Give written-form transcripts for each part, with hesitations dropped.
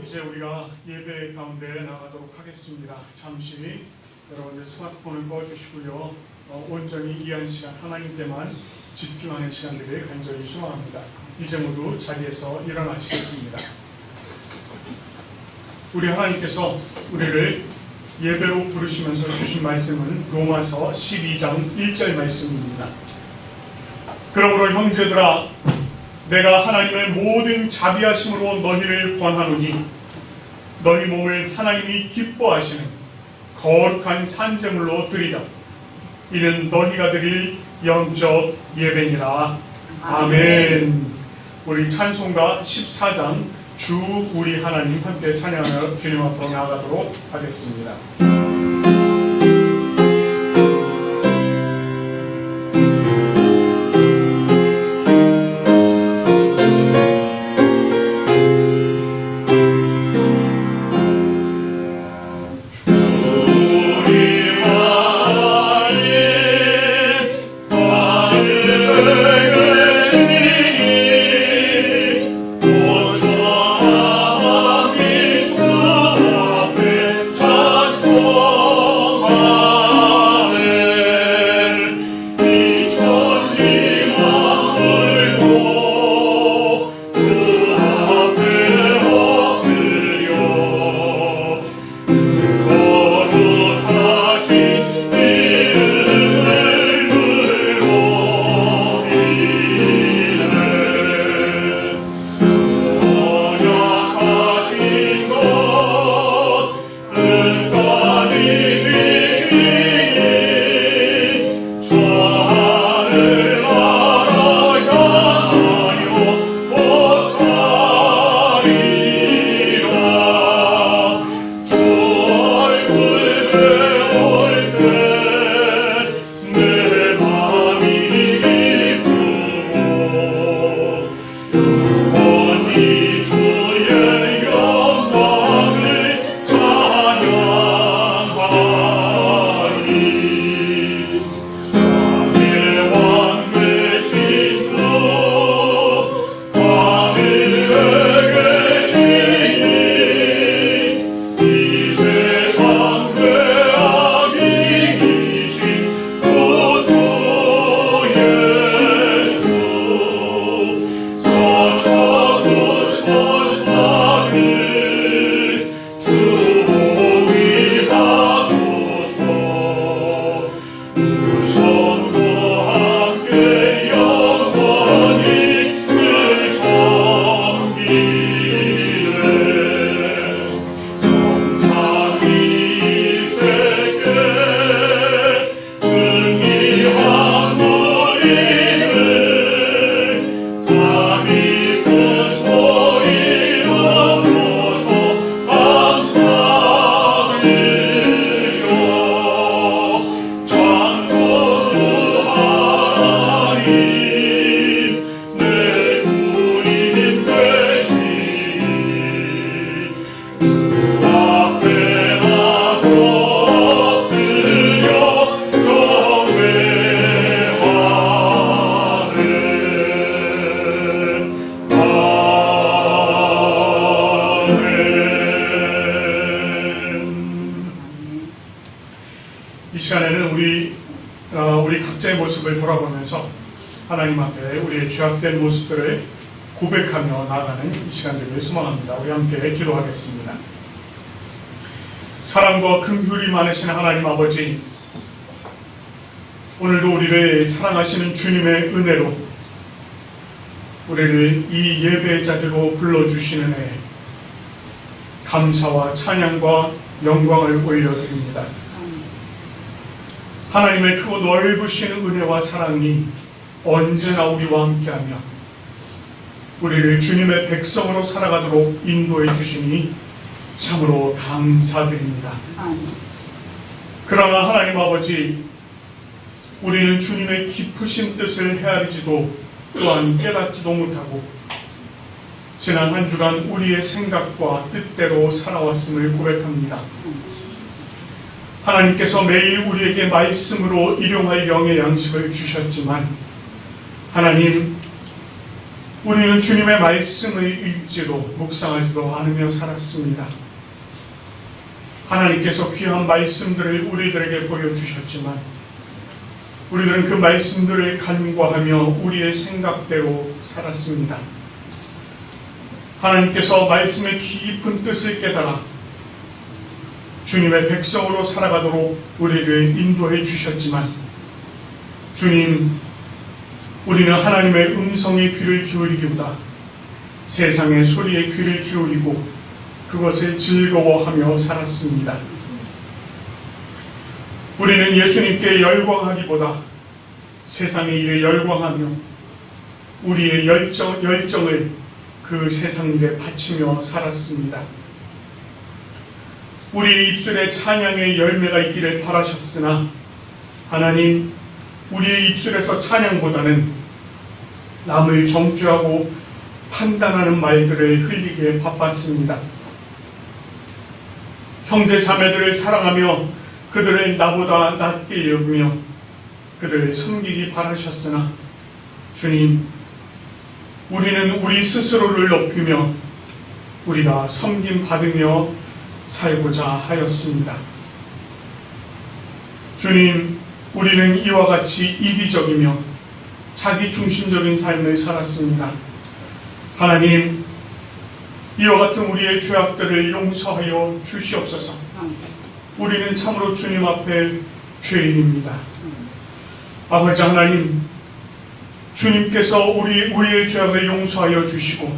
이제 우리가 예배 가운데 나가도록 하겠습니다. 잠시 여러분들 스마트폰을 꺼주시고요. 온전히 이 한 시간 하나님께만 집중하는 시간들을 간절히 소망합니다. 이제 모두 자리에서 일어나시겠습니다. 우리 하나님께서 우리를 예배로 부르시면서 주신 말씀은 로마서 12장 1절 말씀입니다. 그러므로 형제들아, 내가 하나님의 모든 자비하심으로 너희를 권하노니 너희 몸을 하나님이 기뻐하시는 거룩한 산제물로 드리라. 이는 너희가 드릴 영적 예배니라. 아멘. 우리 찬송가 14장 주 우리 하나님 함께 찬양하며 주님 앞으로 나아가도록 하겠습니다. 이 시간에는 우리 각자의 모습을 돌아보면서 하나님 앞에 우리의 죄악된 모습들을 고백하며 나아가는 이 시간들을 소망합니다. 우리 함께 기도하겠습니다. 사랑과 긍휼이 많으신 하나님 아버지, 오늘도 우리를 사랑하시는 주님의 은혜로 우리를 이 예배의 자리로 불러주시는 애 감사와 찬양과 영광을 올려드립니다. 하나님의 크고 넓으신 은혜와 사랑이 언제나 우리와 함께하며 우리를 주님의 백성으로 살아가도록 인도해 주시니 참으로 감사드립니다. 그러나 하나님 아버지, 우리는 주님의 깊으신 뜻을 헤아리지도 또한 깨닫지도 못하고 지난 한 주간 우리의 생각과 뜻대로 살아왔음을 고백합니다. 하나님께서 매일 우리에게 말씀으로 일용할 영의 양식을 주셨지만 하나님, 우리는 주님의 말씀을 읽지도 묵상하지도 않으며 살았습니다. 하나님께서 귀한 말씀들을 우리들에게 보여주셨지만 우리들은 그 말씀들을 간과하며 우리의 생각대로 살았습니다. 하나님께서 말씀의 깊은 뜻을 깨달아 주님의 백성으로 살아가도록 우리를 인도해 주셨지만 주님, 우리는 하나님의 음성에 귀를 기울이기보다 세상의 소리에 귀를 기울이고 그것을 즐거워하며 살았습니다. 우리는 예수님께 열광하기보다 세상의 일에 열광하며 우리의 열정을 그 세상 일에 바치며 살았습니다. 우리의 입술에 찬양의 열매가 있기를 바라셨으나 하나님, 우리의 입술에서 찬양보다는 남을 정죄하고 판단하는 말들을 흘리기에 바빴습니다. 형제 자매들을 사랑하며 그들을 나보다 낮게 여기며 그들을 섬기기 바라셨으나 주님, 우리는 우리 스스로를 높이며 우리가 섬김 받으며 살고자 하였습니다. 주님, 우리는 이와 같이 이기적이며 자기 중심적인 삶을 살았습니다. 하나님, 이와 같은 우리의 죄악들을 용서하여 주시옵소서. 우리는 참으로 주님 앞에 죄인입니다. 아버지 하나님, 주님께서 우리의 죄악을 용서하여 주시고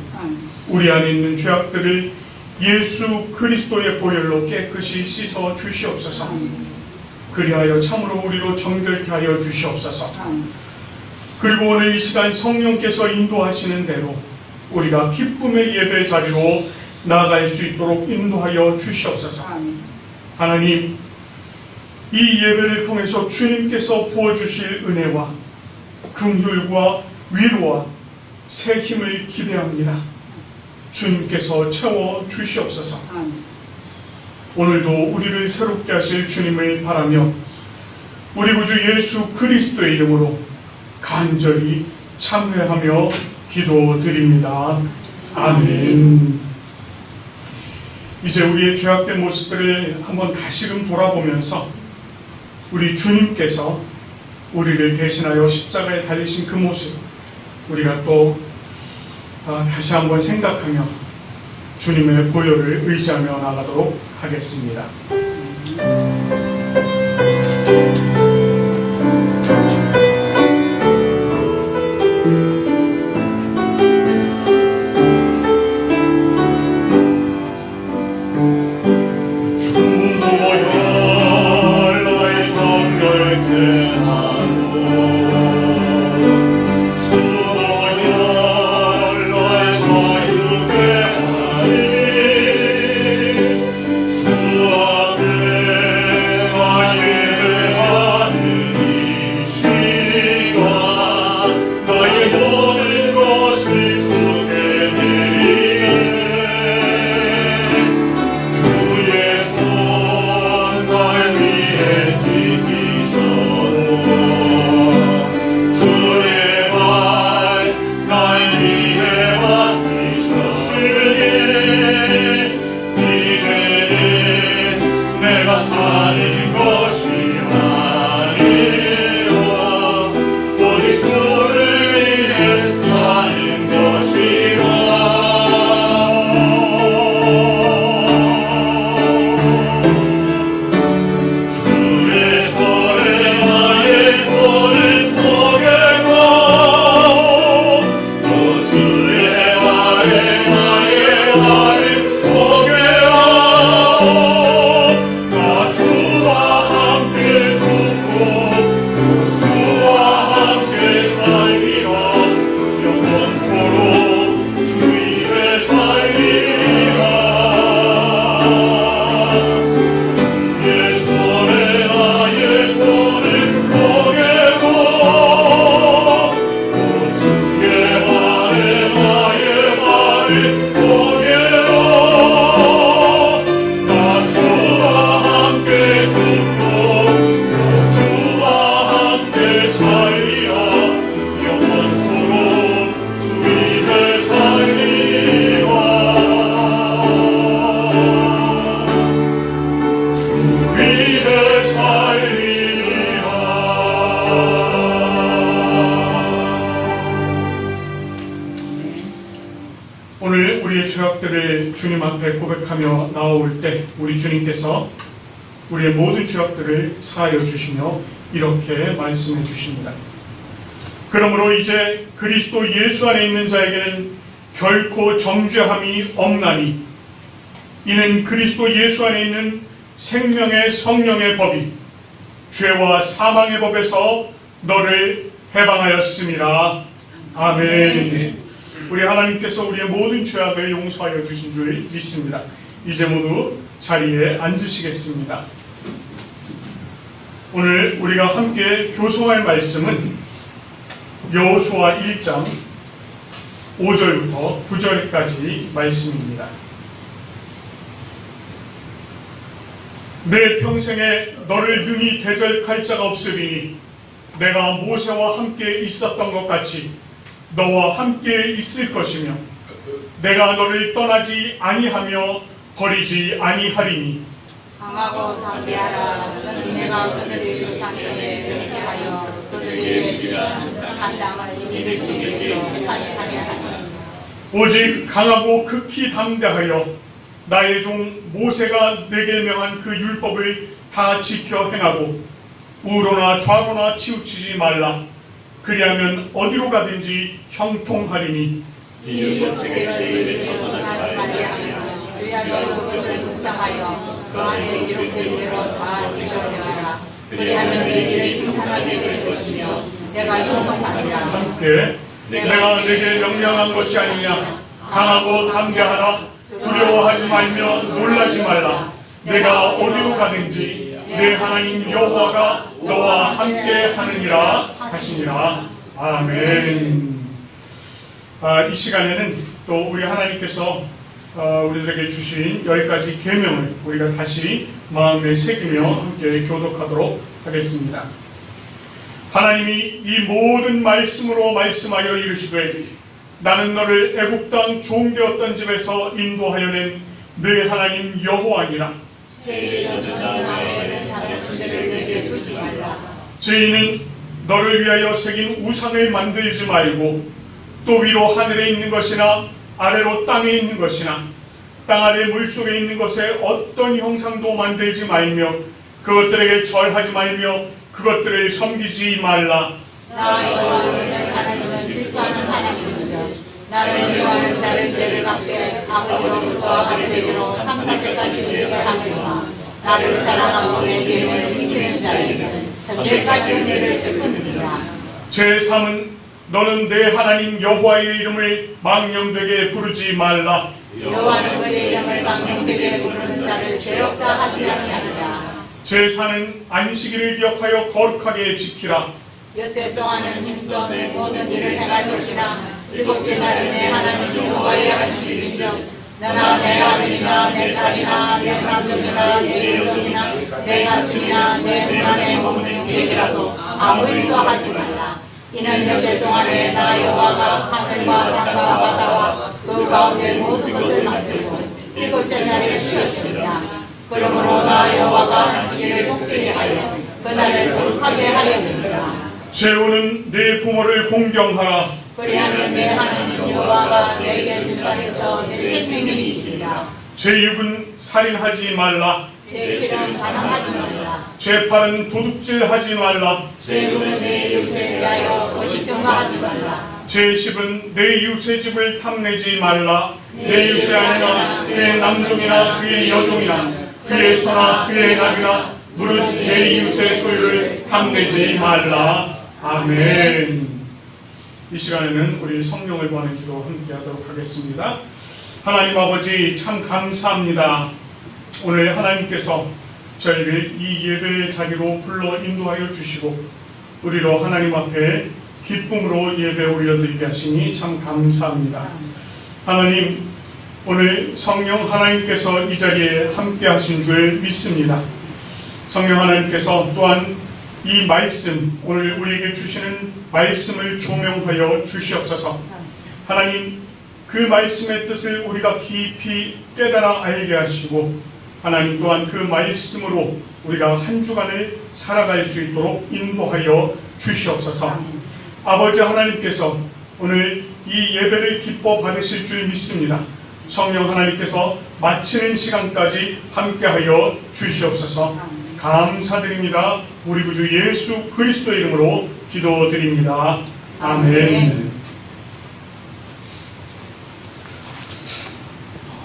우리 안에 있는 죄악들을 예수 그리스도의 보혈로 깨끗이 씻어 주시옵소서. 그리하여 참으로 우리로 정결케 하여 주시옵소서. 그리고 오늘 이 시간 성령께서 인도하시는 대로 우리가 기쁨의 예배 자리로 나아갈 수 있도록 인도하여 주시옵소서. 하나님, 이 예배를 통해서 주님께서 부어주실 은혜와 긍휼과 위로와 새 힘을 기대합니다. 주님께서 채워 주시옵소서. 오늘도 우리를 새롭게 하실 주님을 바라며 우리 구주 예수 그리스도의 이름으로 간절히 참회하며 기도드립니다. 아멘. 이제 우리의 죄악된 모습들을 한번 다시금 돌아보면서 우리 주님께서 우리를 대신하여 십자가에 달리신 그 모습 우리가 또 다시 한번 생각하며 주님의 보혈을 의지하며 나가도록 하겠습니다. 주 앞에 우리의 죄악들을 주님 앞에 고백하며 나올 때 우리 주님께서 우리의 모든 죄악들을 사하여 주시며 이렇게 말씀해 주십니다. 그러므로 이제 그리스도 예수 안에 있는 자에게는 결코 정죄함이 없나니 이는 그리스도 예수 안에 있는 생명의 성령의 법이 죄와 사망의 법에서 너를 해방하였습니다. 아멘. 우리 하나님께서 우리의 모든 죄악을 용서하여 주신 줄 믿습니다. 이제 모두 자리에 앉으시겠습니다. 오늘 우리가 함께 교송할 말씀은 여호수아 1장 5절부터 9절까지 말씀입니다. 내 평생에 너를 능히 대적할 자가 없으리니 내가 모세와 함께 있었던 것 같이 너와 함께 있을 것이며 내가 너를 떠나지 아니하며 버리지 아니하리니 강하고 담대하라. 너는 내가 그들의 상처에 면세하여 그들의 주장 한 땅을 이들 속에서 찬양하리. 오직 강하고 극히 담대하여 나의 종 모세가 내게 명한 그 율법을 다 지켜 행하고 우로나 좌로나 치우치지 말라. 그리하면 어디로 가든지 형통하리니 이 율법책을 죄를 서서히 살리하며 주야로 그것을 묵상하여 그 안에 기록된 대로 잘 지켜내라. 그리하면 내 길을 평탄하게 될 것이며 내가 형통하리라. 함께 내가 내게 명령한 것이 아니냐. 강하고 담대하라. 두려워하지 말며 놀라지 말라. 내가 어디로 가든지 내 하나님 여호와가 너와 함께 하느니라 하시니라. 아멘. 이 시간에는 또 우리 하나님께서 우리들에게 주신 10가지 계명을 우리가 다시 마음에 새기며 함께 교독하도록 하겠습니다. 하나님이 이 모든 말씀으로 말씀하여 이르시되 나는 너를 애굽 땅 종되었던 집에서 인도하여 낸 네 하나님 여호와니라. 죄인은 너를 위하여 새긴 우상을 만들지 말고 또 위로 하늘에 있는 것이나 아래로 땅에 있는 것이나 땅 아래 물속에 있는 것에 어떤 형상도 만들지 말며 그것들에게 절하지 말며 그것들을 섬기지 말라. 나 여호와는 하나님은 실수하는 하나님이죠. 나를 미워하는 자를 죄를 갚게 아버지로부터 하늘에게로 3,4절까지 이르게 하느니라. 나를 사랑하고 내 계명을 지키는 자에게는 전대까지 은혜를 베푸느니라. 제3은 너는 내 하나님 여호와의 이름을 망령되게 부르지 말라. 여호와는 그의 이름을 망령되게 부르는 자를 죄 없다 하지 아니하리라. 제4는 안식일을 기억하여 거룩하게 지키라. 엿새 동안은 힘써 내 모든 일을 행할 것이나 일곱째 날은 내 하나님 여호와의 안식일이며 너나 내 아들이나 내 딸이나 내 남종이나 내 여종이나 내 가슴이나 내 문안에 머무는 얘기라도 아무 일도 하지 말라. 이는 엿새 동안에 나 여호와가 하늘과 땅과 바다와 그 가운데 모든 것을 만들고 일곱째 날에 쉬었습니다. 그러므로 나 여호와가 안식일을 복되게 하여 그날을 거룩하게 하였느니라. 제5는 내 부모를 공경하라. 그리하면 내 하나님 여호와가 내게 준 땅에서 내 생명이 있으리라. 제6은 살인하지 말라. 제7은 반항하지 말라. 제8은 도둑질하지 말라. 제9는 내 이웃에 대하여 거짓 증거하지 말라. 제10은 내 이웃의 집을 탐내지 말라. 내 이웃이 아니라 그의 남종이나 그의 여종이나 그의 소나 그의 낙이나 무릇 내 이웃의 소유를 탐내지 말라. 아멘. 이 시간에는 우리 성령을 구하는 기도 함께 하도록 하겠습니다. 하나님 아버지 참 감사합니다. 오늘 하나님께서 저희를 이 예배의 자리로 불러 인도하여 주시고 우리로 하나님 앞에 기쁨으로 예배 올려드리게 하시니 참 감사합니다. 하나님, 오늘 성령 하나님께서 이 자리에 함께 하신 줄 믿습니다. 성령 하나님께서 또한 이 말씀, 오늘 우리에게 주시는 말씀을 조명하여 주시옵소서. 하나님, 그 말씀의 뜻을 우리가 깊이 깨달아 알게 하시고 하나님 또한 그 말씀으로 우리가 한 주간을 살아갈 수 있도록 인도하여 주시옵소서. 아버지 하나님께서 오늘 이 예배를 기뻐 받으실 줄 믿습니다. 성령 하나님께서 마치는 시간까지 함께하여 주시옵소서. 감사드립니다. 우리 구주 예수 그리스도 이름으로 기도드립니다. 아멘.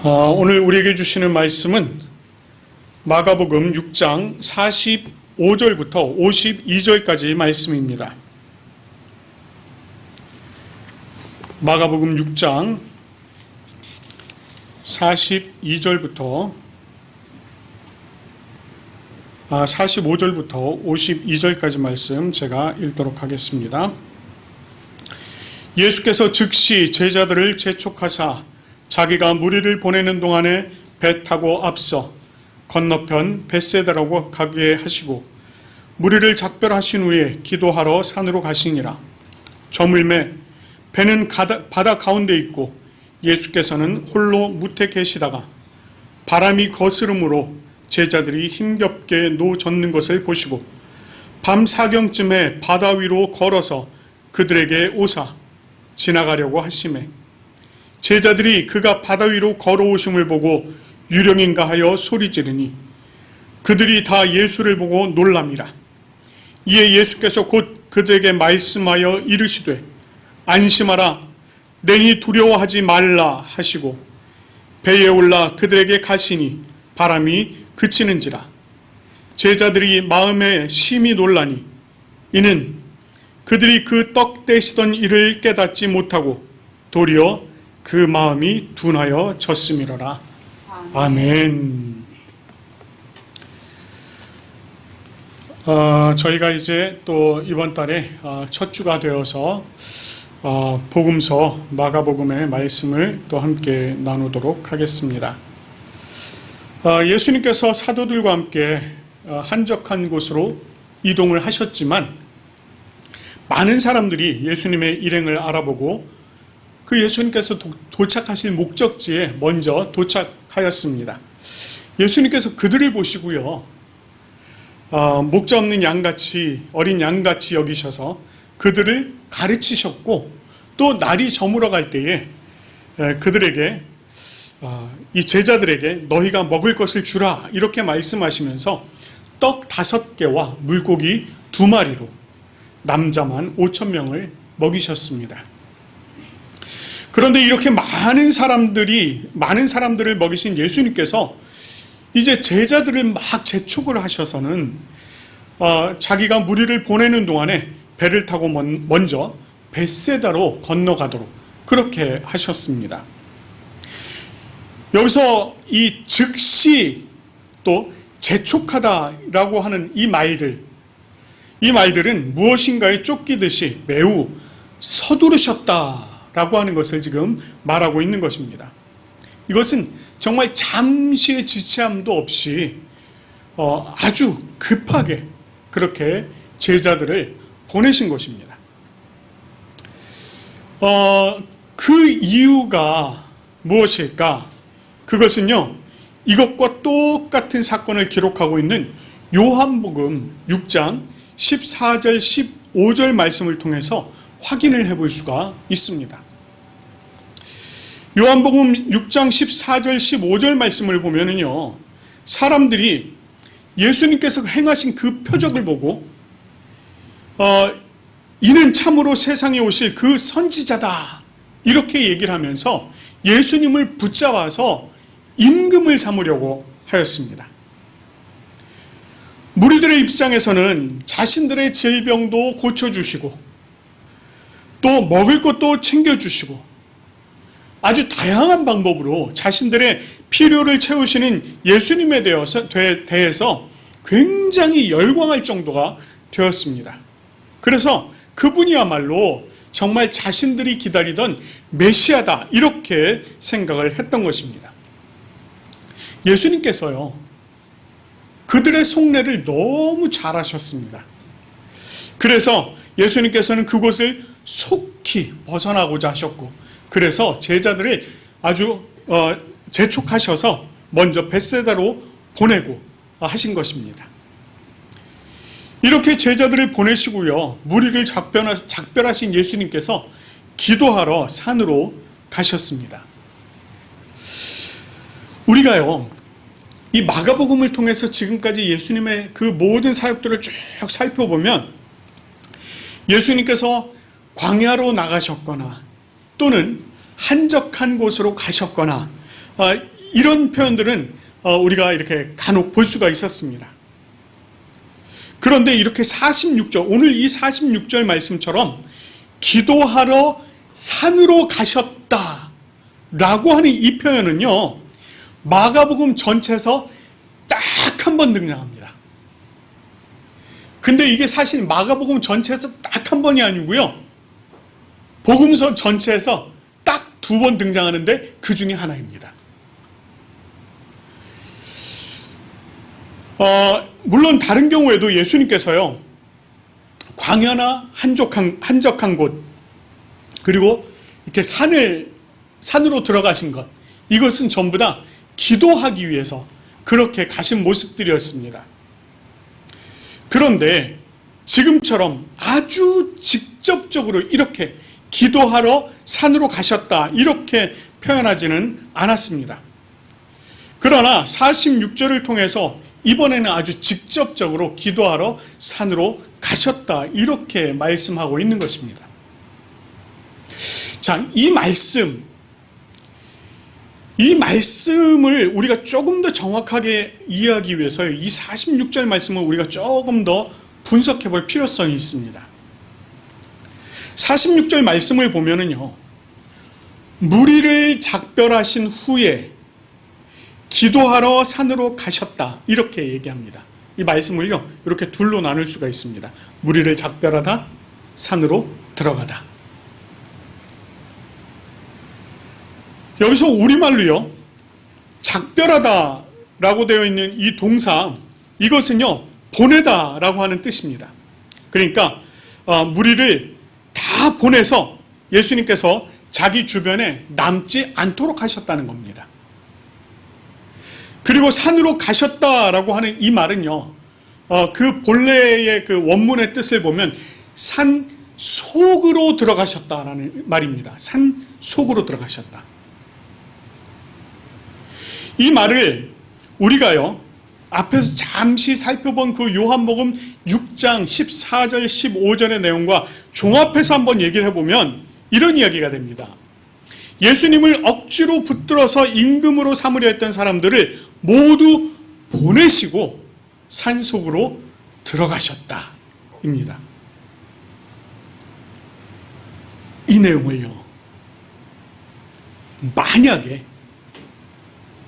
오늘 우리에게 주시는 말씀은 마가복음 6장 45절부터 52절까지 말씀입니다. 마가복음 6장 45절부터 52절까지 말씀 제가 읽도록 하겠습니다. 예수께서 즉시 제자들을 재촉하사 자기가 무리를 보내는 동안에 배 타고 앞서 건너편 벳세다라고 가게 하시고 무리를 작별하신 후에 기도하러 산으로 가시니라. 저물매 배는 바다 가운데 있고 예수께서는 홀로 무태 계시다가 바람이 거스름으로 제자들이 힘겹게 노젓는 것을 보시고 밤 사경쯤에 바다 위로 걸어서 그들에게 오사 지나가려고 하시매 제자들이 그가 바다 위로 걸어오심을 보고 유령인가 하여 소리 지르니 그들이 다 예수를 보고 놀랍니다. 이에 예수께서 곧 그들에게 말씀하여 이르시되 안심하라 내니 두려워하지 말라 하시고 배에 올라 그들에게 가시니 바람이 그치는지라. 제자들이 마음에 심히 놀라니 이는 그들이 그 떡 떼시던 일을 깨닫지 못하고 도리어 그 마음이 둔하여 졌음이로라. 아멘. 저희가 이제 또 이번 달에 첫 주가 되어서 복음서 마가복음의 말씀을 또 함께 나누도록 하겠습니다. 예수님께서 사도들과 함께 한적한 곳으로 이동을 하셨지만 많은 사람들이 예수님의 일행을 알아보고 그 예수님께서 도착하실 목적지에 먼저 도착하였습니다. 예수님께서 그들을 보시고요, 목자 없는 양같이 어린 양같이 여기셔서 그들을 가르치셨고 또 날이 저물어 갈 때에 그들에게 이 제자들에게 너희가 먹을 것을 주라 이렇게 말씀하시면서 떡 5개와 물고기 2마리로 남자만 5,000명을 먹이셨습니다. 그런데 이렇게 많은 사람들을 먹이신 예수님께서 이제 제자들을 막 재촉을 하셔서는 자기가 무리를 보내는 동안에 배를 타고 먼저 벳세다로 건너가도록 그렇게 하셨습니다. 여기서 이 즉시 또 재촉하다라고 하는 이 말들은 무엇인가에 쫓기듯이 매우 서두르셨다라고 하는 것을 지금 말하고 있는 것입니다. 이것은 정말 잠시의 지체함도 없이 아주 급하게 그렇게 제자들을 보내신 것입니다. 그 이유가 무엇일까? 그것은요, 이것과 똑같은 사건을 기록하고 있는 요한복음 6장 14절 15절 말씀을 통해서 확인을 해볼 수가 있습니다. 요한복음 6장 14절 15절 말씀을 보면은요, 사람들이 예수님께서 행하신 그 표적을 보고 이는 참으로 세상에 오실 그 선지자다 이렇게 얘기를 하면서 예수님을 붙잡아서 임금을 삼으려고 하였습니다. 무리들의 입장에서는 자신들의 질병도 고쳐주시고 또 먹을 것도 챙겨주시고 아주 다양한 방법으로 자신들의 필요를 채우시는 예수님에 대해서 굉장히 열광할 정도가 되었습니다. 그래서 그분이야말로 정말 자신들이 기다리던 메시아다 이렇게 생각을 했던 것입니다. 예수님께서요, 그들의 속내를 너무 잘 아셨습니다. 그래서 예수님께서는 그곳을 속히 벗어나고자 하셨고 그래서 제자들을 아주 재촉하셔서 먼저 벳세다로 보내고 하신 것입니다. 이렇게 제자들을 보내시고요, 무리를 작별하신 예수님께서 기도하러 산으로 가셨습니다. 우리가요, 이 마가복음을 통해서 지금까지 예수님의 그 모든 사역들을 쭉 살펴보면 예수님께서 광야로 나가셨거나 또는 한적한 곳으로 가셨거나 이런 표현들은 우리가 이렇게 간혹 볼 수가 있었습니다. 그런데 이렇게 46절, 오늘 이 46절 말씀처럼 기도하러 산으로 가셨다 라고 하는 이 표현은요, 마가복음 전체에서 딱 한 번 등장합니다. 근데 이게 사실 마가복음 전체에서 딱 한 번이 아니고요, 복음서 전체에서 딱 두 번 등장하는데 그 중에 하나입니다. 물론 다른 경우에도 예수님께서요, 광야나 한적한 곳, 그리고 이렇게 산으로 들어가신 것, 이것은 전부 다 기도하기 위해서 그렇게 가신 모습들이었습니다. 그런데 지금처럼 아주 직접적으로 이렇게 기도하러 산으로 가셨다 이렇게 표현하지는 않았습니다. 그러나 46절을 통해서 이번에는 아주 직접적으로 기도하러 산으로 가셨다 이렇게 말씀하고 있는 것입니다. 자, 이 말씀을 우리가 조금 더 정확하게 이해하기 위해서 이 46절 말씀을 우리가 조금 더 분석해 볼 필요성이 있습니다. 46절 말씀을 보면은요, 무리를 작별하신 후에 기도하러 산으로 가셨다 이렇게 얘기합니다. 이 말씀을요, 이렇게 둘로 나눌 수가 있습니다. 무리를 작별하다, 산으로 들어가다. 여기서 우리말로요, 작별하다 라고 되어 있는 이 동사, 이것은요, 보내다 라고 하는 뜻입니다. 그러니까 무리를 다 보내서 예수님께서 자기 주변에 남지 않도록 하셨다는 겁니다. 그리고 산으로 가셨다라고 하는 이 말은요, 그 본래의 그 원문의 뜻을 보면 산 속으로 들어가셨다라는 말입니다. 산 속으로 들어가셨다. 이 말을 우리가요, 앞에서 잠시 살펴본 그 요한복음 6장 14절 15절의 내용과 종합해서 한번 얘기를 해보면 이런 이야기가 됩니다. 예수님을 억지로 붙들어서 임금으로 삼으려 했던 사람들을 모두 보내시고 산속으로 들어가셨다 입니다. 이 내용을요, 만약에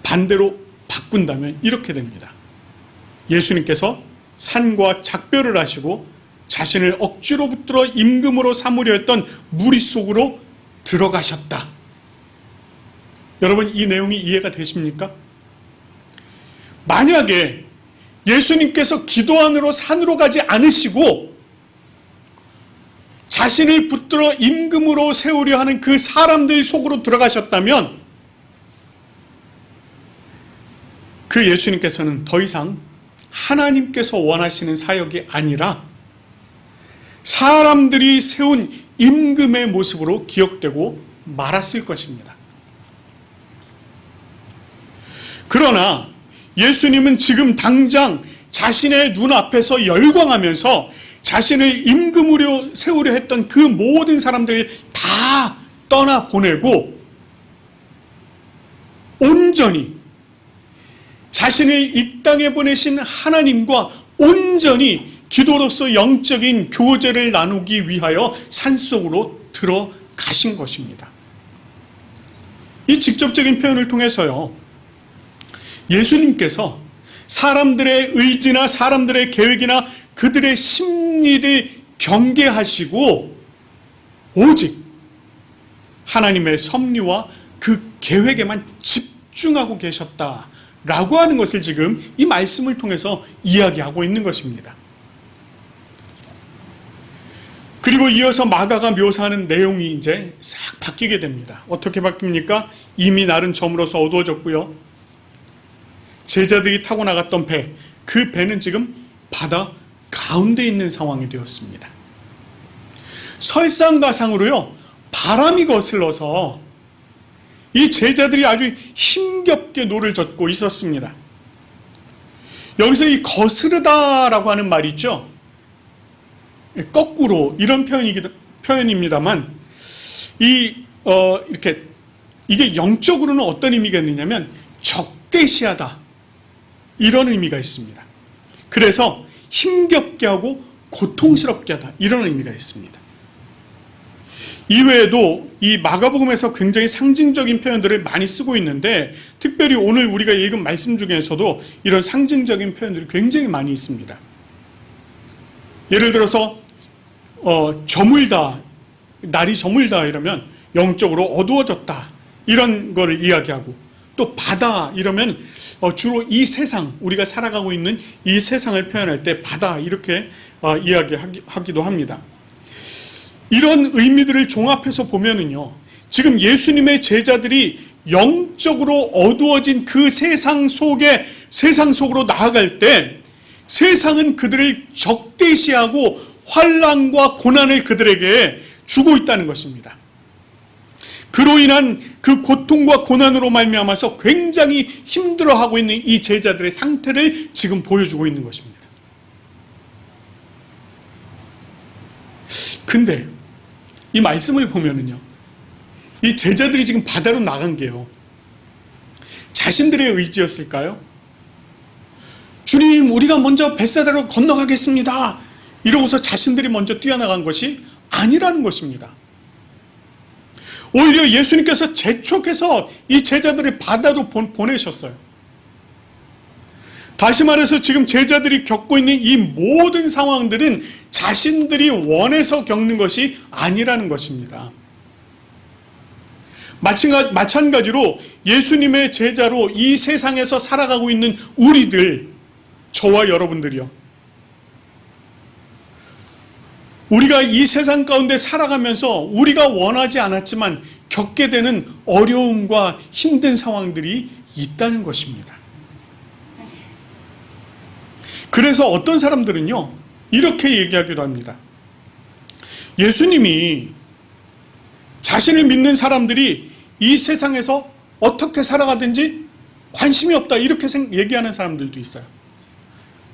반대로 바꾼다면 이렇게 됩니다. 예수님께서 산과 작별을 하시고 자신을 억지로 붙들어 임금으로 삼으려 했던 무리 속으로 들어가셨다. 여러분, 이 내용이 이해가 되십니까? 만약에 예수님께서 기도원으로 산으로 가지 않으시고 자신을 붙들어 임금으로 세우려 하는 그 사람들 속으로 들어가셨다면 그 예수님께서는 더 이상 하나님께서 원하시는 사역이 아니라 사람들이 세운 임금의 모습으로 기억되고 말았을 것입니다. 그러나 예수님은 지금 당장 자신의 눈앞에서 열광하면서 자신을 임금으로 세우려 했던 그 모든 사람들을 다 떠나보내고 온전히 자신을 이 땅에 보내신 하나님과 온전히 기도로서 영적인 교제를 나누기 위하여 산속으로 들어가신 것입니다. 이 직접적인 표현을 통해서요, 예수님께서 사람들의 의지나 사람들의 계획이나 그들의 심리를 경계하시고 오직 하나님의 섭리와 그 계획에만 집중하고 계셨다라고 하는 것을 지금 이 말씀을 통해서 이야기하고 있는 것입니다. 그리고 이어서 마가가 묘사하는 내용이 이제 싹 바뀌게 됩니다. 어떻게 바뀝니까? 이미 날은 저물어서 어두워졌고요. 제자들이 타고 나갔던 배, 그 배는 지금 바다 가운데 있는 상황이 되었습니다. 설상가상으로요, 바람이 거슬러서 이 제자들이 아주 힘겹게 노를 젓고 있었습니다. 여기서 이 거스르다라고 하는 말이 있죠. 거꾸로 이런 표현입니다만 이게 영적으로는 어떤 의미가 있느냐면 적대시하다 이런 의미가 있습니다. 그래서 힘겹게 하고 고통스럽게 하다 이런 의미가 있습니다. 이외에도 이 마가복음에서 굉장히 상징적인 표현들을 많이 쓰고 있는데 특별히 오늘 우리가 읽은 말씀 중에서도 이런 상징적인 표현들이 굉장히 많이 있습니다. 예를 들어서 저물다, 날이 저물다 이러면 영적으로 어두워졌다 이런 거를 이야기하고, 또 바다 이러면 주로 이 세상, 우리가 살아가고 있는 이 세상을 표현할 때 바다 이렇게 이야기하기도 합니다. 이런 의미들을 종합해서 보면은요, 지금 예수님의 제자들이 영적으로 어두워진 그 세상 속으로 나아갈 때 세상은 그들을 적대시하고 환난과 고난을 그들에게 주고 있다는 것입니다. 그로 인한 그 고통과 고난으로 말미암아서 굉장히 힘들어하고 있는 이 제자들의 상태를 지금 보여주고 있는 것입니다. 근데 이 말씀을 보면은요, 이 제자들이 지금 바다로 나간 게요, 자신들의 의지였을까요? 주님, 우리가 먼저 벳사다로 건너가겠습니다 이러고서 자신들이 먼저 뛰어나간 것이 아니라는 것입니다. 오히려 예수님께서 재촉해서 이 제자들을 바다로 보내셨어요. 다시 말해서 지금 제자들이 겪고 있는 이 모든 상황들은 자신들이 원해서 겪는 것이 아니라는 것입니다. 마찬가지로 예수님의 제자로 이 세상에서 살아가고 있는 우리들, 저와 여러분들이요, 우리가 이 세상 가운데 살아가면서 우리가 원하지 않았지만 겪게 되는 어려움과 힘든 상황들이 있다는 것입니다. 그래서 어떤 사람들은요, 이렇게 얘기하기도 합니다. 예수님이 자신을 믿는 사람들이 이 세상에서 어떻게 살아가든지 관심이 없다 이렇게 얘기하는 사람들도 있어요.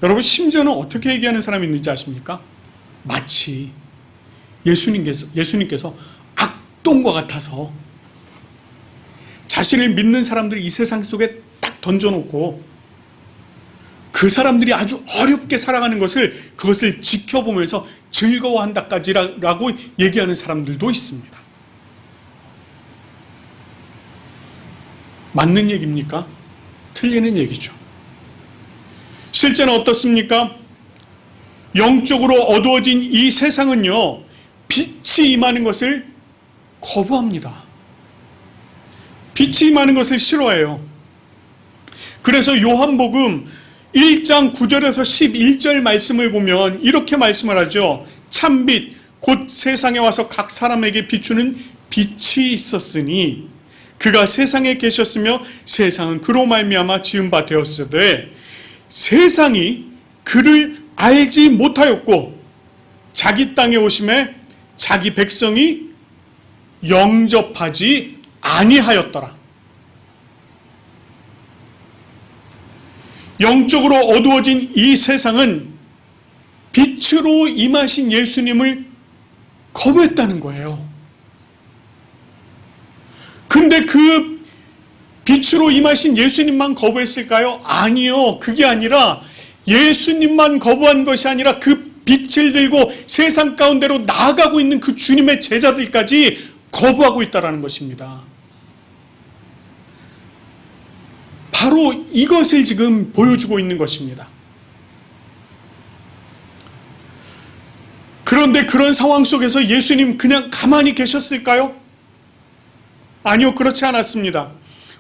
여러분, 심지어는 어떻게 얘기하는 사람이 있는지 아십니까? 마치 예수님께서 악동과 같아서 자신을 믿는 사람들을 이 세상 속에 딱 던져놓고 그 사람들이 아주 어렵게 살아가는 그것을 지켜보면서 즐거워한다까지라고 얘기하는 사람들도 있습니다. 맞는 얘기입니까? 틀리는 얘기죠. 실제는 어떻습니까? 영적으로 어두워진 이 세상은요, 빛이 임하는 것을 거부합니다. 빛이 임하는 것을 싫어해요. 그래서 요한복음 1장 9절에서 11절 말씀을 보면 이렇게 말씀을 하죠. 참빛 곧 세상에 와서 각 사람에게 비추는 빛이 있었으니 그가 세상에 계셨으며 세상은 그로 말미암아 지은 바 되었으되 세상이 그를 알지 못하였고 자기 땅에 오심에 자기 백성이 영접하지 아니하였더라. 영적으로 어두워진 이 세상은 빛으로 임하신 예수님을 거부했다는 거예요. 근데 그 빛으로 임하신 예수님만 거부했을까요? 아니요. 그게 아니라 예수님만 거부한 것이 아니라 그 빛을 들고 세상 가운데로 나아가고 있는 그 주님의 제자들까지 거부하고 있다는 것입니다. 바로 이것을 지금 보여주고 있는 것입니다. 그런데 그런 상황 속에서 예수님 그냥 가만히 계셨을까요? 아니요, 그렇지 않았습니다.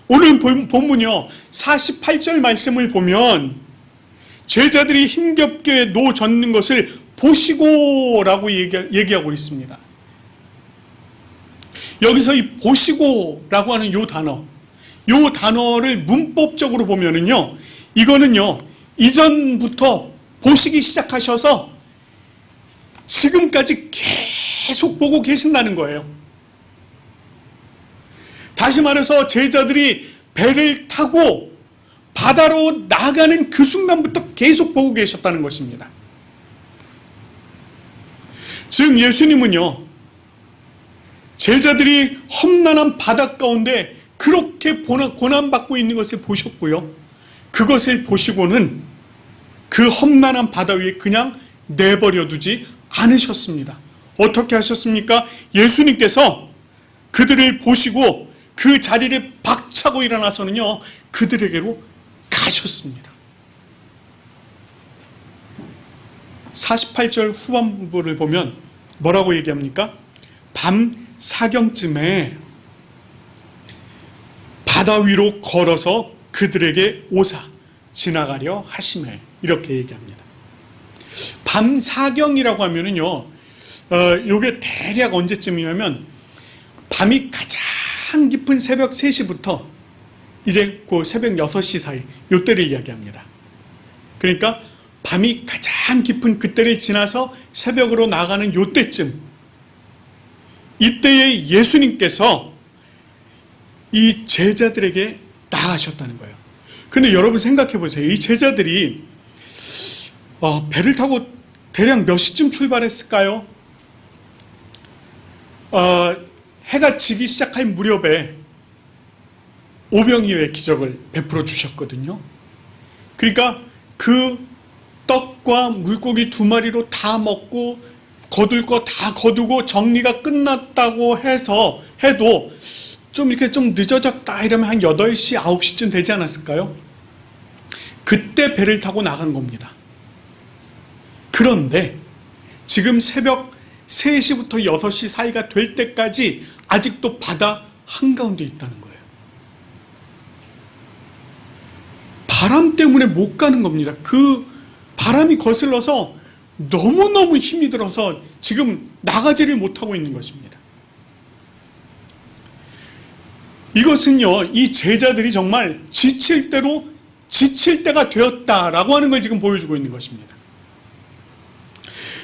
오늘 본문이요, 48절 말씀을 보면 제자들이 힘겹게 노 젓는 것을 보시고라고 얘기하고 있습니다. 여기서 이 보시고라고 하는 요 단어를 문법적으로 보면은요, 이거는요, 이전부터 보시기 시작하셔서 지금까지 계속 보고 계신다는 거예요. 다시 말해서 제자들이 배를 타고 바다로 나가는 그 순간부터 계속 보고 계셨다는 것입니다. 즉 예수님은요, 제자들이 험난한 바다 가운데 그렇게 고난받고 있는 것을 보셨고요, 그것을 보시고는 그 험난한 바다 위에 그냥 내버려 두지 않으셨습니다. 어떻게 하셨습니까? 예수님께서 그들을 보시고 그 자리를 박차고 일어나서는요, 그들에게로 가셨습니다. 48절 후반부를 보면 뭐라고 얘기합니까? 밤 사경쯤에 바다 위로 걸어서 그들에게 오사 지나가려 하시매, 이렇게 얘기합니다. 밤 사경이라고 하면은요, 요게 대략 언제쯤이냐면 밤이 가장 깊은 새벽 3시부터 이제 그 새벽 6시 사이, 요때를 이야기합니다. 그러니까 밤이 가장 깊은 그때를 지나서 새벽으로 나가는 요때쯤, 이때에 예수님께서 이 제자들에게 나가셨다는 거예요. 근데 여러분 생각해 보세요. 이 제자들이 배를 타고 대략 몇 시쯤 출발했을까요? 해가 지기 시작할 무렵에 오병이어의 기적을 베풀어 주셨거든요. 그러니까 그 떡과 물고기 2마리로 다 먹고 거둘 거 다 거두고 정리가 끝났다고 해도 좀 이렇게 좀 늦어졌다 이러면 한 8시, 9시쯤 되지 않았을까요? 그때 배를 타고 나간 겁니다. 그런데 지금 새벽 3시부터 6시 사이가 될 때까지 아직도 바다 한가운데 있다는 거예요. 바람 때문에 못 가는 겁니다. 그 바람이 거슬러서 너무너무 힘이 들어서 지금 나가지를 못하고 있는 것입니다. 이것은요, 이 제자들이 정말 지칠 대로 지칠 때가 되었다라고 하는 걸 지금 보여주고 있는 것입니다.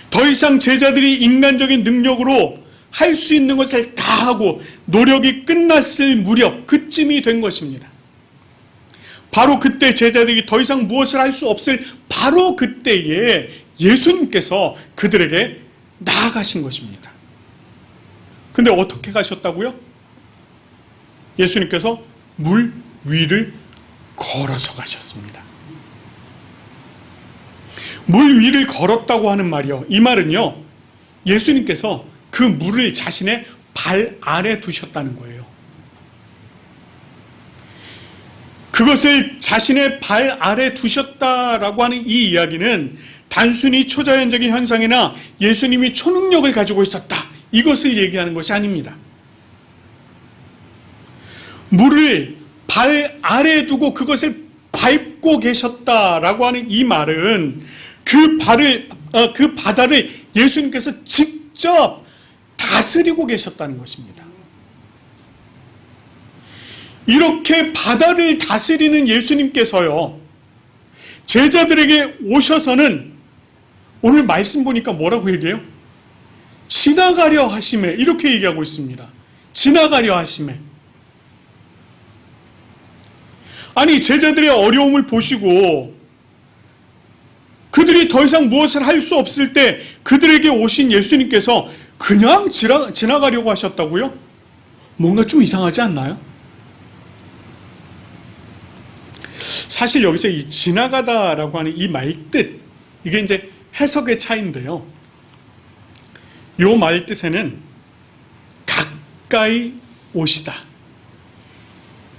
더 이상 제자들이 인간적인 능력으로 할 수 있는 것을 다 하고 노력이 끝났을 무렵, 그쯤이 된 것입니다. 바로 그때 제자들이 더 이상 무엇을 할 수 없을 바로 그때에 예수님께서 그들에게 나아가신 것입니다. 근데 어떻게 가셨다고요? 예수님께서 물 위를 걸어서 가셨습니다. 물 위를 걸었다고 하는 말이요, 이 말은요, 예수님께서 그 물을 자신의 발 아래 두셨다는 거예요. 그것을 자신의 발 아래 두셨다라고 하는 이 이야기는 단순히 초자연적인 현상이나 예수님이 초능력을 가지고 있었다, 이것을 얘기하는 것이 아닙니다. 물을 발 아래에 두고 그것을 밟고 계셨다라고 하는 이 말은 그 바다를 예수님께서 직접 다스리고 계셨다는 것입니다. 이렇게 바다를 다스리는 예수님께서요, 제자들에게 오셔서는 오늘 말씀 보니까 뭐라고 얘기해요? 지나가려 하심에, 이렇게 얘기하고 있습니다. 지나가려 하심에. 아니, 제자들의 어려움을 보시고 그들이 더 이상 무엇을 할 수 없을 때 그들에게 오신 예수님께서 그냥 지나가려고 하셨다고요? 뭔가 좀 이상하지 않나요? 사실 여기서 이 지나가다라고 하는 이 말뜻, 이게 이제 해석의 차이인데요, 요 말뜻에는 가까이 오시다,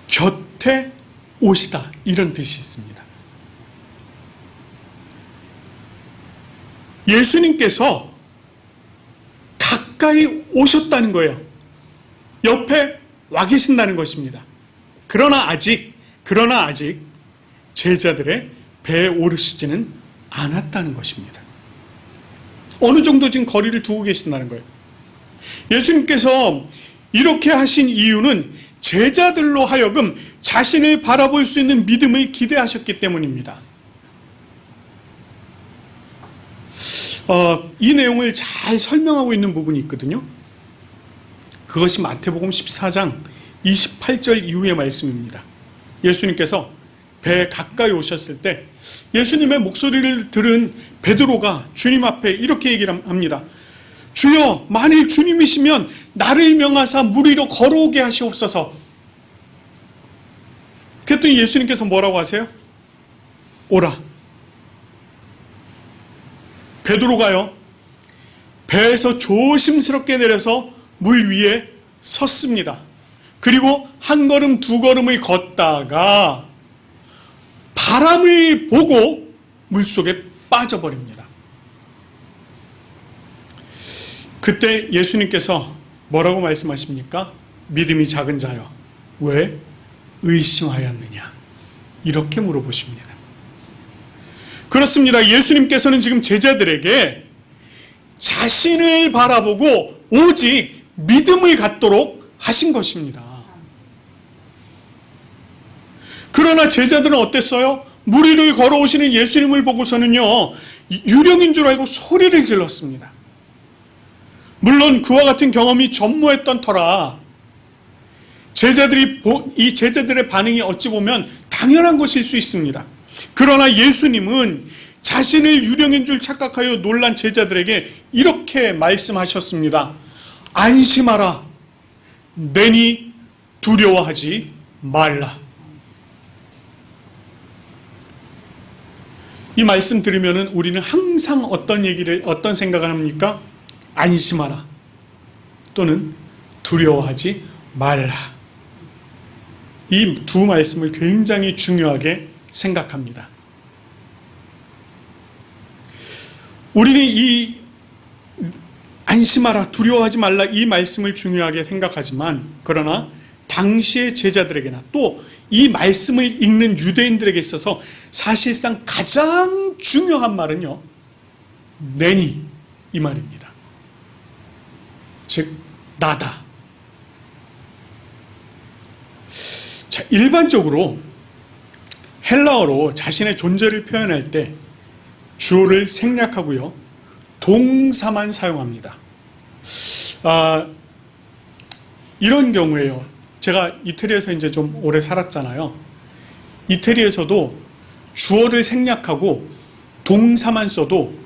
곁에 오시다, 이런 뜻이 있습니다. 예수님께서 가까이 오셨다는 거예요. 옆에 와 계신다는 것입니다. 그러나 아직 제자들의 배에 오르시지는 않았다는 것입니다. 어느 정도 지금 거리를 두고 계신다는 거예요. 예수님께서 이렇게 하신 이유는 제자들로 하여금 자신을 바라볼 수 있는 믿음을 기대하셨기 때문입니다. 이 내용을 잘 설명하고 있는 부분이 있거든요. 그것이 마태복음 14장 28절 이후의 말씀입니다. 예수님께서 배 가까이 오셨을 때 예수님의 목소리를 들은 베드로가 주님 앞에 이렇게 얘기를 합니다. 주여, 만일 주님이시면 나를 명하사 물 위로 걸어오게 하시옵소서. 그랬더니 예수님께서 뭐라고 하세요? 오라. 베드로가요, 배에서 조심스럽게 내려서 물 위에 섰습니다. 그리고 한 걸음 두 걸음을 걷다가 바람을 보고 물속에 빠져버립니다. 그때 예수님께서 뭐라고 말씀하십니까? 믿음이 작은 자여, 왜 의심하였느냐? 이렇게 물어보십니다. 그렇습니다. 예수님께서는 지금 제자들에게 자신을 바라보고 오직 믿음을 갖도록 하신 것입니다. 그러나 제자들은 어땠어요? 물 위를 걸어오시는 예수님을 보고서는요, 유령인 줄 알고 소리를 질렀습니다. 물론 그와 같은 경험이 전무했던 터라 이 제자들의 반응이 어찌 보면 당연한 것일 수 있습니다. 그러나 예수님은 자신을 유령인 줄 착각하여 놀란 제자들에게 이렇게 말씀하셨습니다. 안심하라. 내니 두려워하지 말라. 이 말씀 들으면 우리는 항상 어떤 생각을 합니까? 안심하라. 또는 두려워하지 말라. 이 두 말씀을 굉장히 중요하게 생각합니다. 우리는 이 안심하라, 두려워하지 말라 이 말씀을 중요하게 생각하지만, 그러나 당시의 제자들에게나 또 이 말씀을 읽는 유대인들에게 있어서 사실상 가장 중요한 말은요, 내니 이 말입니다. 즉 나다. 자, 일반적으로 헬라어로 자신의 존재를 표현할 때 주어를 생략하고요, 동사만 사용합니다. 이런 경우에요, 제가 이태리에서 이제 좀 오래 살았잖아요. 이태리에서도 주어를 생략하고 동사만 써도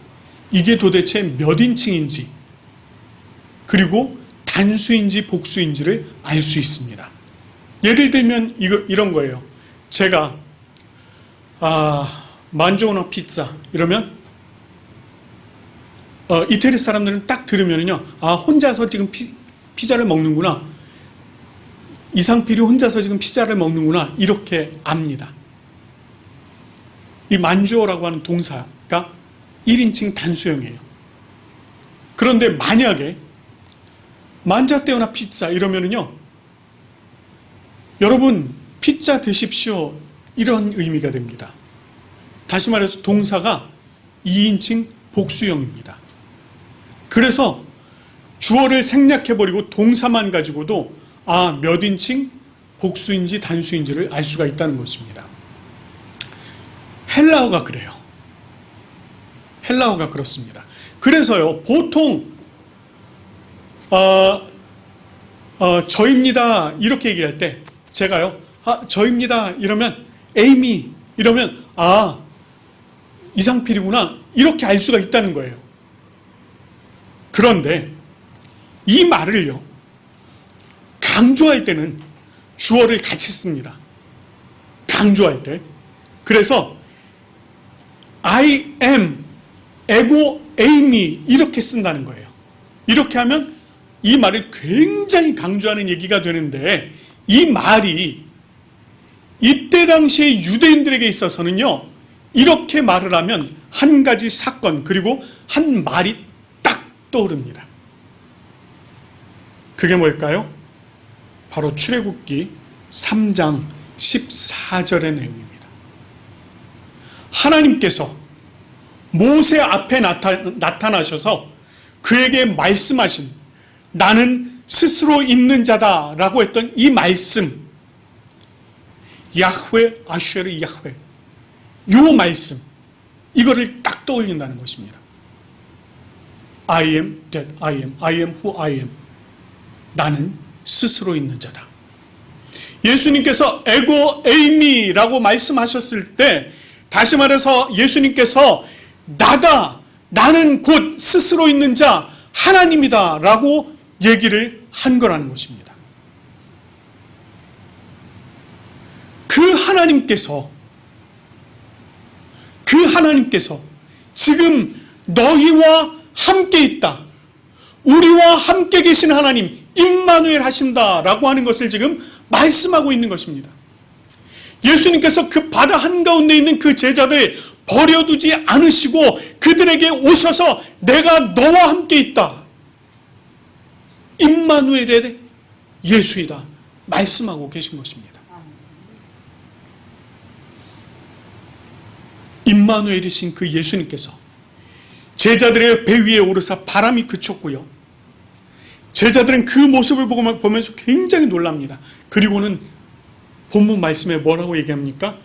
이게 도대체 몇 인칭인지, 그리고 단수인지 복수인지를 알 수 있습니다. 예를 들면 이런 거예요. 제가 만조나 피자 이러면 이태리 사람들은 딱 들으면요, 혼자서 지금 피자를 먹는구나, 이상필이 혼자서 지금 피자를 먹는구나, 이렇게 압니다. 이 만주어라고 하는 동사가 1인칭 단수형이에요. 그런데 만약에 만자떼오나 피자 이러면은요, 여러분 피자 드십시오 이런 의미가 됩니다. 다시 말해서 동사가 2인칭 복수형입니다. 그래서 주어를 생략해버리고 동사만 가지고도 몇 인칭 복수인지 단수인지를 알 수가 있다는 것입니다. 헬라어가 그래요. 헬라어가 그렇습니다. 그래서요, 보통 저입니다 이렇게 얘기할 때 제가요, 저입니다 이러면, 에이미 이러면 이상필이구나 이렇게 알 수가 있다는 거예요. 그런데 이 말을요, 강조할 때는 주어를 같이 씁니다. 강조할 때. 그래서 I am, 에고, 에이미 이렇게 쓴다는 거예요. 이렇게 하면 이 말을 굉장히 강조하는 얘기가 되는데, 이 말이 이때 당시에 유대인들에게 있어서는요, 이렇게 말을 하면 한 가지 사건, 그리고 한 말이 딱 떠오릅니다. 그게 뭘까요? 바로 출애굽기 3장 14절의 내용입니다. 하나님께서 모세 앞에 나타나셔서 그에게 말씀하신, 나는 스스로 있는 자다 라고 했던 이 말씀, 야훼 아쉐르 야훼, 이 말씀, 이거를 딱 떠올린다는 것입니다. I am that I am who I am. 나는 스스로 있는 자다. 예수님께서 에고 에이미라고 말씀하셨을 때, 다시 말해서 예수님께서 나는 곧 스스로 있는 자 하나님이다 라고 얘기를 한 거라는 것입니다. 그 하나님께서 지금 너희와 함께 있다, 우리와 함께 계신 하나님 임마누엘 하신다라고 하는 것을 지금 말씀하고 있는 것입니다. 예수님께서 그 바다 한가운데 있는 그 제자들 버려두지 않으시고 그들에게 오셔서 내가 너와 함께 있다, 임마누엘의 예수이다 말씀하고 계신 것입니다. 임마누엘이신 그 예수님께서 제자들의 배 위에 오르사 바람이 그쳤고요, 제자들은 그 모습을 보면서 굉장히 놀랍니다. 그리고는 본문 말씀에 뭐라고 얘기합니까?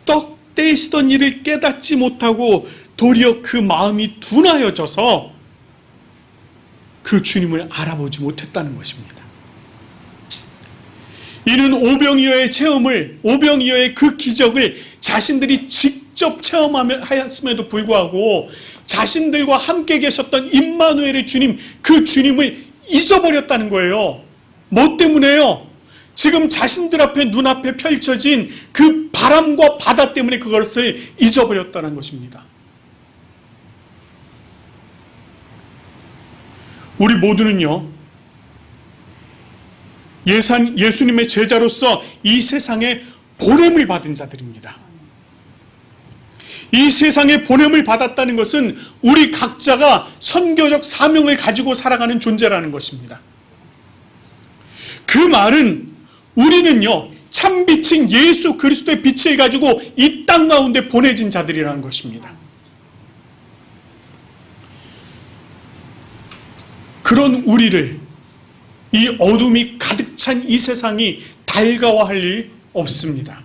떡 떼시던 일을 깨닫지 못하고 도리어 그 마음이 둔하여져서 그 주님을 알아보지 못했다는 것입니다. 이는 오병이어의 그 기적을 자신들이 직접 체험하였음에도 불구하고 자신들과 함께 계셨던 임마누엘의 주님, 그 주님을 잊어버렸다는 거예요. 뭐 때문에요? 지금 자신들 앞에 눈앞에 펼쳐진 그 바람과 바다 때문에 그것을 잊어버렸다는 것입니다. 우리 모두는요, 예수님의 제자로서 이 세상에 보냄을 받은 자들입니다. 이 세상에 보냄을 받았다는 것은 우리 각자가 선교적 사명을 가지고 살아가는 존재라는 것입니다. 그 말은 우리는요, 참빛인 예수 그리스도의 빛을 가지고 이 땅 가운데 보내진 자들이라는 것입니다. 그런 우리를 이 어둠이 가득 찬 이 세상이 달가워할 일 없습니다.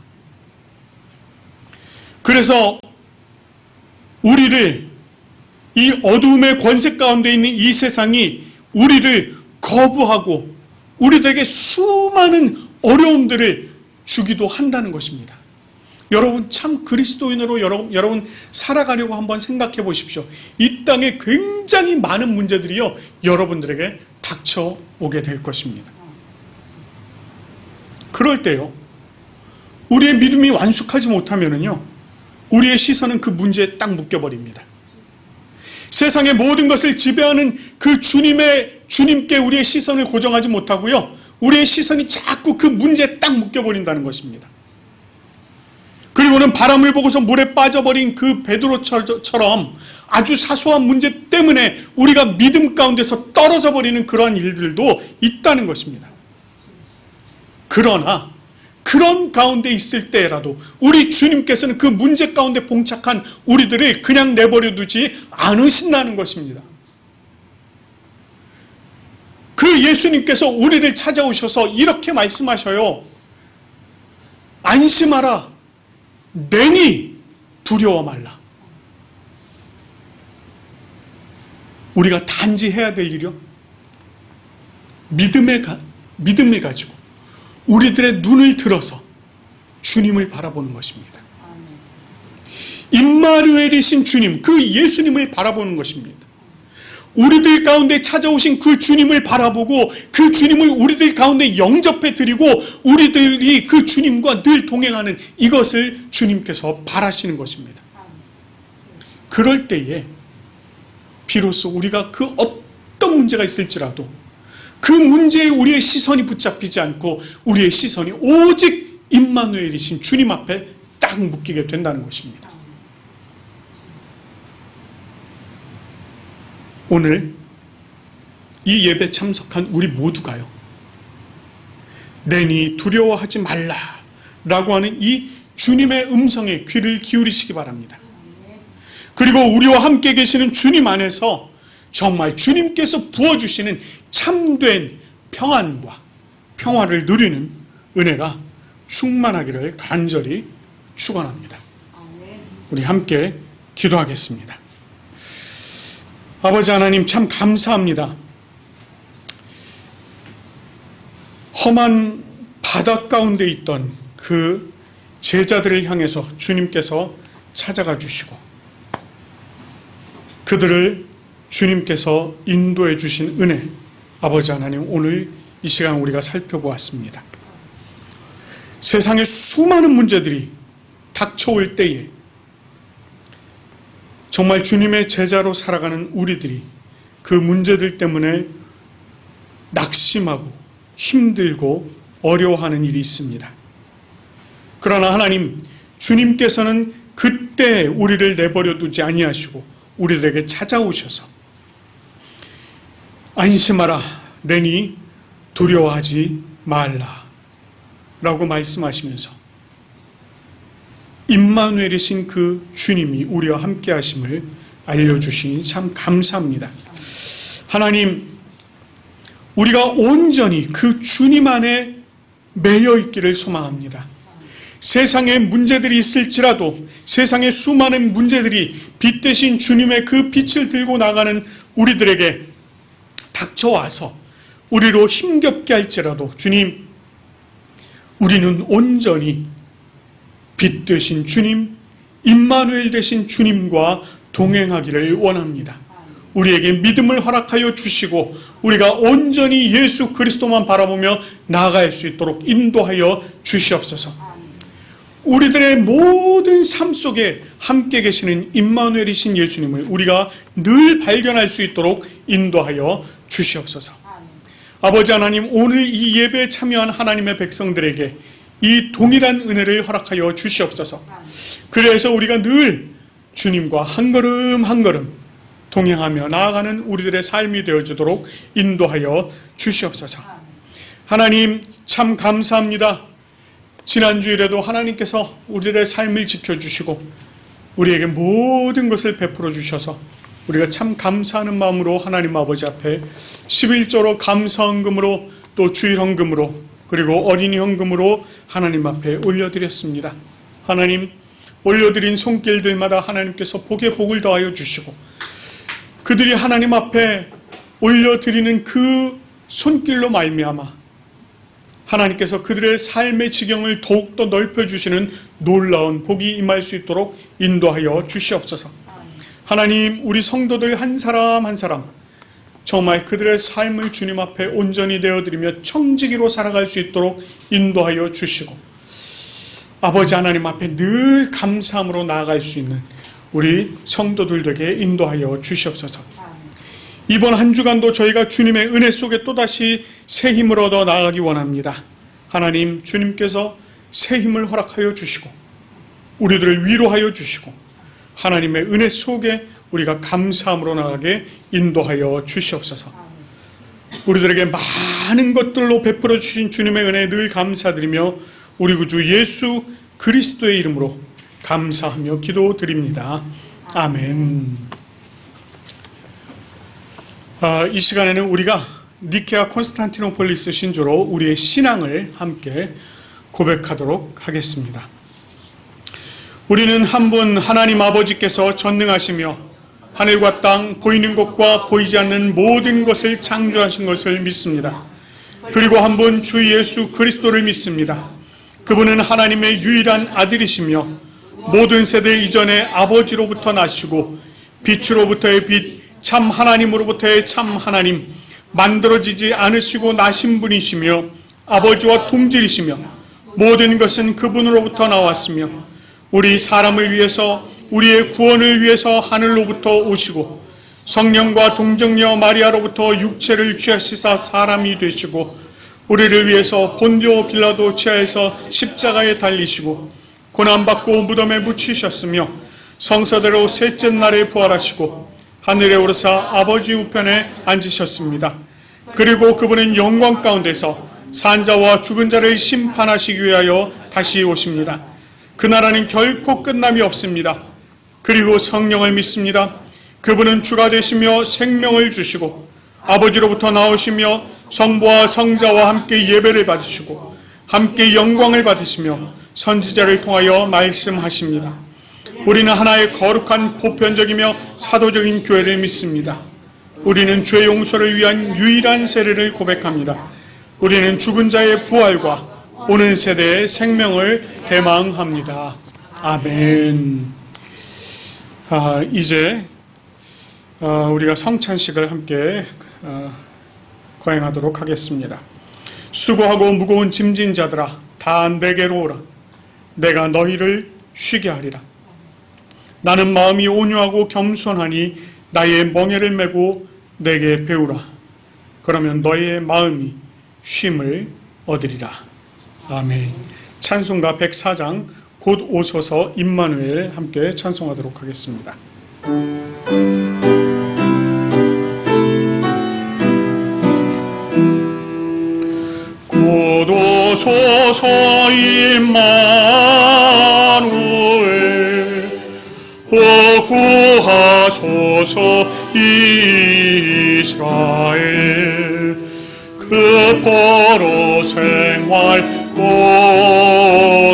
그래서 우리를, 이 어둠의 권세 가운데 있는 이 세상이 우리를 거부하고 우리들에게 수많은 어려움들을 주기도 한다는 것입니다. 여러분, 참 그리스도인으로 여러분 살아가려고 한번 생각해 보십시오. 이 땅에 굉장히 많은 문제들이요, 여러분들에게 닥쳐오게 될 것입니다. 그럴 때요, 우리의 믿음이 완숙하지 못하면은요, 우리의 시선은 그 문제에 딱 묶여버립니다. 세상의 모든 것을 지배하는 그 주님께 우리의 시선을 고정하지 못하고요, 우리의 시선이 자꾸 그 문제에 딱 묶여버린다는 것입니다. 그리고는 바람을 보고서 물에 빠져버린 그 베드로처럼 아주 사소한 문제 때문에 우리가 믿음 가운데서 떨어져 버리는 그러한 일들도 있다는 것입니다. 그러나 그런 가운데 있을 때라도 우리 주님께서는 그 문제 가운데 봉착한 우리들을 그냥 내버려 두지 않으신다는 것입니다. 그 예수님께서 우리를 찾아오셔서 이렇게 말씀하셔요. 안심하라. 내니 두려워 말라. 우리가 단지 해야 될 일이요, 믿음을 가지고 우리들의 눈을 들어서 주님을 바라보는 것입니다. 임마누엘이신 주님, 그 예수님을 바라보는 것입니다. 우리들 가운데 찾아오신 그 주님을 바라보고 그 주님을 우리들 가운데 영접해 드리고 우리들이 그 주님과 늘 동행하는 이것을 주님께서 바라시는 것입니다. 그럴 때에 비로소 우리가 그 어떤 문제가 있을지라도 그 문제에 우리의 시선이 붙잡히지 않고 우리의 시선이 오직 임마누엘이신 주님 앞에 딱 묶이게 된다는 것입니다. 오늘 이 예배 참석한 우리 모두가요, 내니 두려워하지 말라 라고 하는 이 주님의 음성에 귀를 기울이시기 바랍니다. 그리고 우리와 함께 계시는 주님 안에서 정말 주님께서 부어주시는 참된 평안과 평화를 누리는 은혜가 충만하기를 간절히 축원합니다. 우리 함께 기도하겠습니다. 아버지 하나님, 참 감사합니다. 험한 바다 가운데 있던 그 제자들을 향해서 주님께서 찾아가 주시고 그들을 주님께서 인도해 주신 은혜, 아버지 하나님, 오늘 이 시간 우리가 살펴보았습니다. 세상에 수많은 문제들이 닥쳐올 때에 정말 주님의 제자로 살아가는 우리들이 그 문제들 때문에 낙심하고 힘들고 어려워하는 일이 있습니다. 그러나 하나님, 주님께서는 그때 우리를 내버려 두지 아니하시고 우리들에게 찾아오셔서 안심하라, 내니 두려워하지 말라 라고 말씀하시면서 임마누엘이신 그 주님이 우리와 함께 하심을 알려주시니 참 감사합니다. 하나님, 우리가 온전히 그 주님 안에 매여 있기를 소망합니다. 세상에 문제들이 있을지라도 세상에 수많은 문제들이 빛 대신 주님의 그 빛을 들고 나가는 우리들에게 닥쳐와서 우리로 힘겹게 할지라도 주님, 우리는 온전히 빛 되신 주님, 임마누엘 되신 주님과 동행하기를 원합니다. 우리에게 믿음을 허락하여 주시고 우리가 온전히 예수 그리스도만 바라보며 나아갈 수 있도록 인도하여 주시옵소서. 우리들의 모든 삶 속에 함께 계시는 임마누엘이신 예수님을 우리가 늘 발견할 수 있도록 인도하여 주시옵소서. 아버지 하나님, 오늘 이 예배에 참여한 하나님의 백성들에게 이 동일한 은혜를 허락하여 주시옵소서. 그래서 우리가 늘 주님과 한 걸음 한 걸음 동행하며 나아가는 우리들의 삶이 되어주도록 인도하여 주시옵소서. 하나님, 참 감사합니다. 지난주일에도 하나님께서 우리들의 삶을 지켜주시고 우리에게 모든 것을 베풀어 주셔서 우리가 참 감사하는 마음으로 하나님 아버지 앞에 11조로 감사헌금으로 또 주일헌금으로 그리고 어린이 헌금으로 하나님 앞에 올려드렸습니다. 하나님, 올려드린 손길들마다 하나님께서 복에 복을 더하여 주시고 그들이 하나님 앞에 올려드리는 그 손길로 말미암아 하나님께서 그들의 삶의 지경을 더욱더 넓혀주시는 놀라운 복이 임할 수 있도록 인도하여 주시옵소서. 하나님, 우리 성도들 한 사람 한 사람 정말 그들의 삶을 주님 앞에 온전히 되어드리며 청지기로 살아갈 수 있도록 인도하여 주시고 아버지 하나님 앞에 늘 감사함으로 나아갈 수 있는 우리 성도들 되게 인도하여 주시옵소서. 이번 한 주간도 저희가 주님의 은혜 속에 또다시 새 힘을 얻어 나아가기 원합니다. 하나님, 주님께서 새 힘을 허락하여 주시고 우리들을 위로하여 주시고 하나님의 은혜 속에 우리가 감사함으로 나아가게 인도하여 주시옵소서. 우리들에게 많은 것들로 베풀어 주신 주님의 은혜에 늘 감사드리며 우리 구주 예수 그리스도의 이름으로 감사하며 기도드립니다. 아멘. 이 시간에는 우리가 니케아 콘스탄티노폴리스 신조로 우리의 신앙을 함께 고백하도록 하겠습니다. 우리는 한 분 하나님 아버지께서 전능하시며 하늘과 땅, 보이는 것과 보이지 않는 모든 것을 창조하신 것을 믿습니다. 그리고 한 분 주 예수 그리스도를 믿습니다. 그분은 하나님의 유일한 아들이시며 모든 세대 이전에 아버지로부터 나시고 빛으로부터의 빛, 참 하나님으로부터의 참 하나님, 만들어지지 않으시고 나신 분이시며 아버지와 동질이시며 모든 것은 그분으로부터 나왔으며 우리 사람을 위해서 우리의 구원을 위해서 하늘로부터 오시고 성령과 동정녀 마리아로부터 육체를 취하시사 사람이 되시고 우리를 위해서 본디오 빌라도 치하에서 십자가에 달리시고 고난받고 무덤에 묻히셨으며 성서대로 셋째 날에 부활하시고 하늘에 오르사 아버지 우편에 앉으셨습니다. 그리고 그분은 영광 가운데서 산자와 죽은 자를 심판하시기 위하여 다시 오십니다. 그 나라는 결코 끝남이 없습니다. 그리고 성령을 믿습니다. 그분은 주가 되시며 생명을 주시고 아버지로부터 나오시며 성부와 성자와 함께 예배를 받으시고 함께 영광을 받으시며 선지자를 통하여 말씀하십니다. 우리는 하나의 거룩한 보편적이며 사도적인 교회를 믿습니다. 우리는 죄 용서를 위한 유일한 세례를 고백합니다. 우리는 죽은 자의 부활과 오는 세대의 생명을 대망합니다. 아멘. 이제 우리가 성찬식을 함께 거행하도록 하겠습니다. 수고하고 무거운 짐진 자들아 다 내게로 오라. 내가 너희를 쉬게 하리라. 나는 마음이 온유하고 겸손하니 나의 멍에를 메고 내게 배우라. 그러면 너희의 마음이 쉼을 얻으리라. 아멘. 찬송가 104장 곧 오소서 임마누엘 함께 찬송하도록 하겠습니다. 곧 오소서 임마누엘 구하소서 이스라엘 그 포로 생활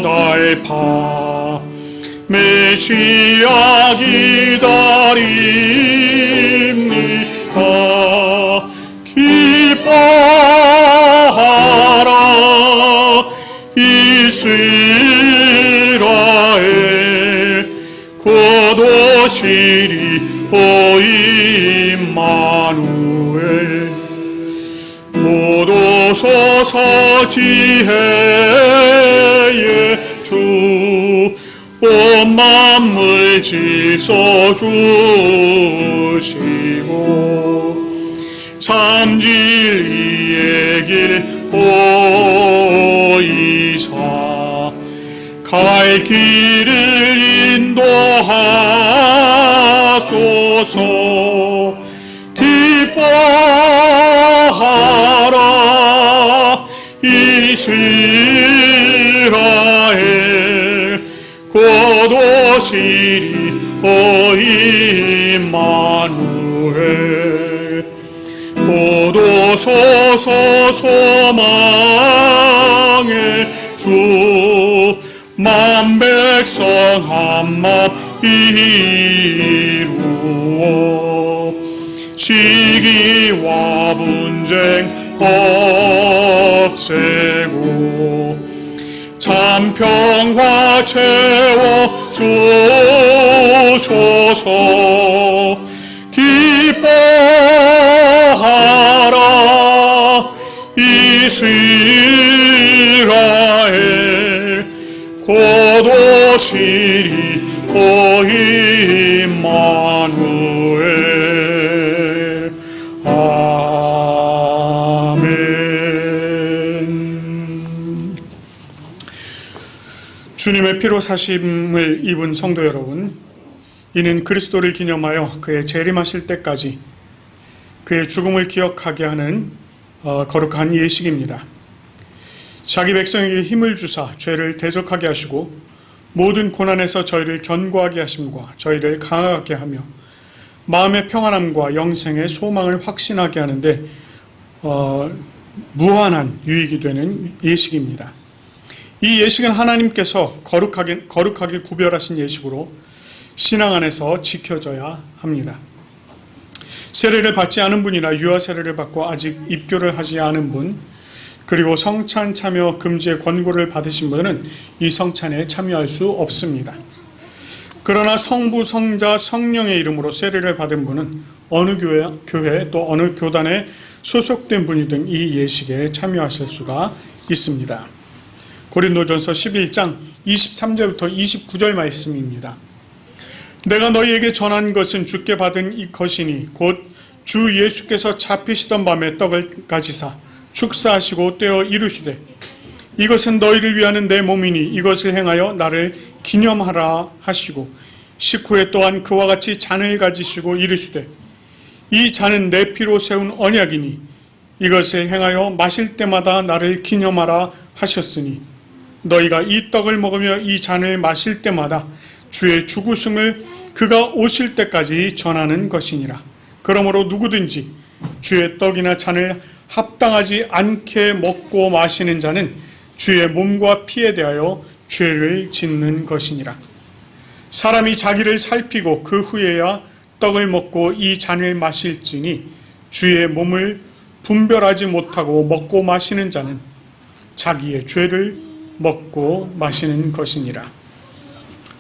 고달파 메시아 기다립니다. 기뻐하라 이스라엘 곧 오시리 오 임마누엘 곧 오소서 지혜의 주 온 만물 질서 주시고 참 진리의 길 보이사 갈 길을 인도하소서. 기뻐하라 이스라엘 곧 오시리 오 임마누엘 곧 오소서 소망의 주 만 백성 한맘 이루어 시기와 분쟁 없애고 참 평화 채워 주소서. 기뻐하라 이스라엘 곧 오시리 오 임마누엘. 아멘. 주님의 피로 사심을 입은 성도 여러분, 이는 그리스도를 기념하여 그의 재림하실 때까지 그의 죽음을 기억하게 하는 거룩한 예식입니다. 자기 백성에게 힘을 주사 죄를 대적하게 하시고 모든 고난에서 저희를 견고하게 하심과 저희를 강하게 하며 마음의 평안함과 영생의 소망을 확신하게 하는데 무한한 유익이 되는 예식입니다. 이 예식은 하나님께서 거룩하게 구별하신 예식으로 신앙 안에서 지켜져야 합니다. 세례를 받지 않은 분이나 유아 세례를 받고 아직 입교를 하지 않은 분, 그리고 성찬 참여 금지의 권고를 받으신 분은 이 성찬에 참여할 수 없습니다. 그러나 성부, 성자, 성령의 이름으로 세례를 받은 분은 어느 교회 또 어느 교단에 소속된 분이든 이 예식에 참여하실 수가 있습니다. 고린도전서 11장 23절부터 29절 말씀입니다. 내가 너희에게 전한 것은 주께 받은 이 것이니 곧 주 예수께서 잡히시던 밤에 떡을 가지사 축사하시고 떼어 이루시되 이것은 너희를 위하는 내 몸이니 이것을 행하여 나를 기념하라 하시고 식후에 또한 그와 같이 잔을 가지시고 이르시되 이 잔은 내 피로 세운 언약이니 이것을 행하여 마실 때마다 나를 기념하라 하셨으니 너희가 이 떡을 먹으며 이 잔을 마실 때마다 주의 죽으심을 그가 오실 때까지 전하는 것이니라. 그러므로 누구든지 주의 떡이나 잔을 합당하지 않게 먹고 마시는 자는 주의 몸과 피에 대하여 죄를 짓는 것이니라. 사람이 자기를 살피고 그 후에야 떡을 먹고 이 잔을 마실지니 주의 몸을 분별하지 못하고 먹고 마시는 자는 자기의 죄를 먹고 마시는 것이니라.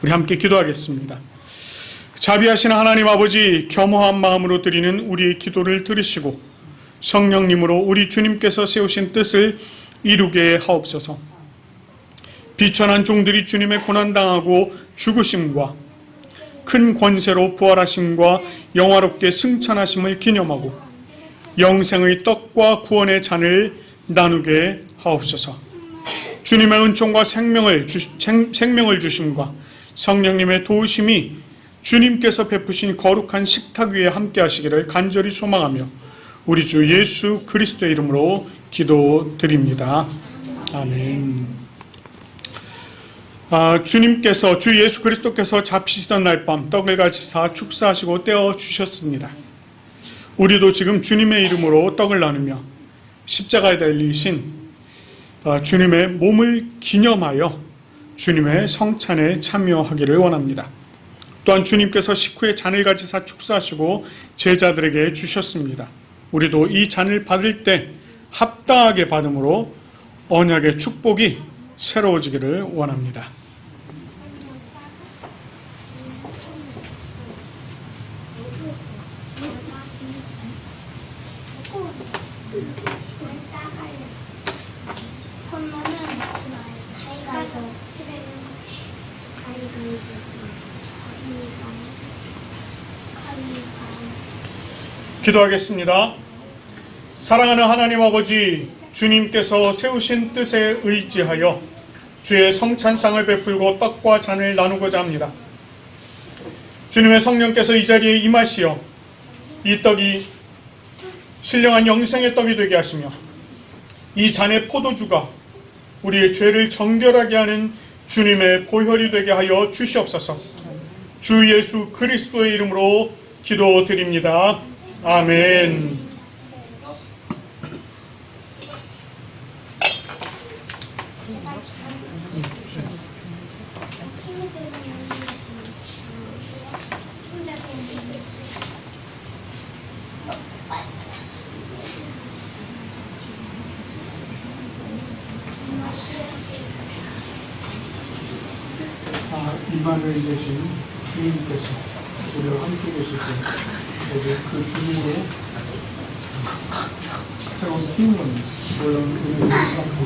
우리 함께 기도하겠습니다. 자비하신 하나님 아버지, 겸허한 마음으로 드리는 우리의 기도를 들으시고 성령님으로 우리 주님께서 세우신 뜻을 이루게 하옵소서. 비천한 종들이 주님의 고난당하고 죽으심과 큰 권세로 부활하심과 영화롭게 승천하심을 기념하고 영생의 떡과 구원의 잔을 나누게 하옵소서. 주님의 은총과 생명을 주심과 성령님의 도우심이 주님께서 베푸신 거룩한 식탁 위에 함께 하시기를 간절히 소망하며 우리 주 예수 그리스도의 이름으로 기도드립니다. 아멘. 주님께서, 주 예수 그리스도께서 잡히시던 날 밤 떡을 가지사 축사하시고 떼어 주셨습니다. 우리도 지금 주님의 이름으로 떡을 나누며 십자가에 달리신 주님의 몸을 기념하여 주님의 성찬에 참여하기를 원합니다. 또한 주님께서 식후에 잔을 가지사 축사하시고 제자들에게 주셨습니다. 우리도 이 잔을 받을 때 합당하게 받음으로 언약의 축복이 새로워지기를 원합니다. 기도하겠습니다. 사랑하는 하나님 아버지, 주님께서 세우신 뜻에 의지하여 주의 성찬상을 베풀고 떡과 잔을 나누고자 합니다. 주님의 성령께서 이 자리에 임하시어 이 떡이 신령한 영생의 떡이 되게 하시며 이 잔의 포도주가 우리의 죄를 정결하게 하는 주님의 보혈이 되게 하여 주시옵소서. 주 예수 그리스도의 이름으로 기도드립니다. 아멘. 이만을 계신 주님께서 우리와 함께 계실 때 그 주님으로 새로운 힘을 놀라운 은혜를 받고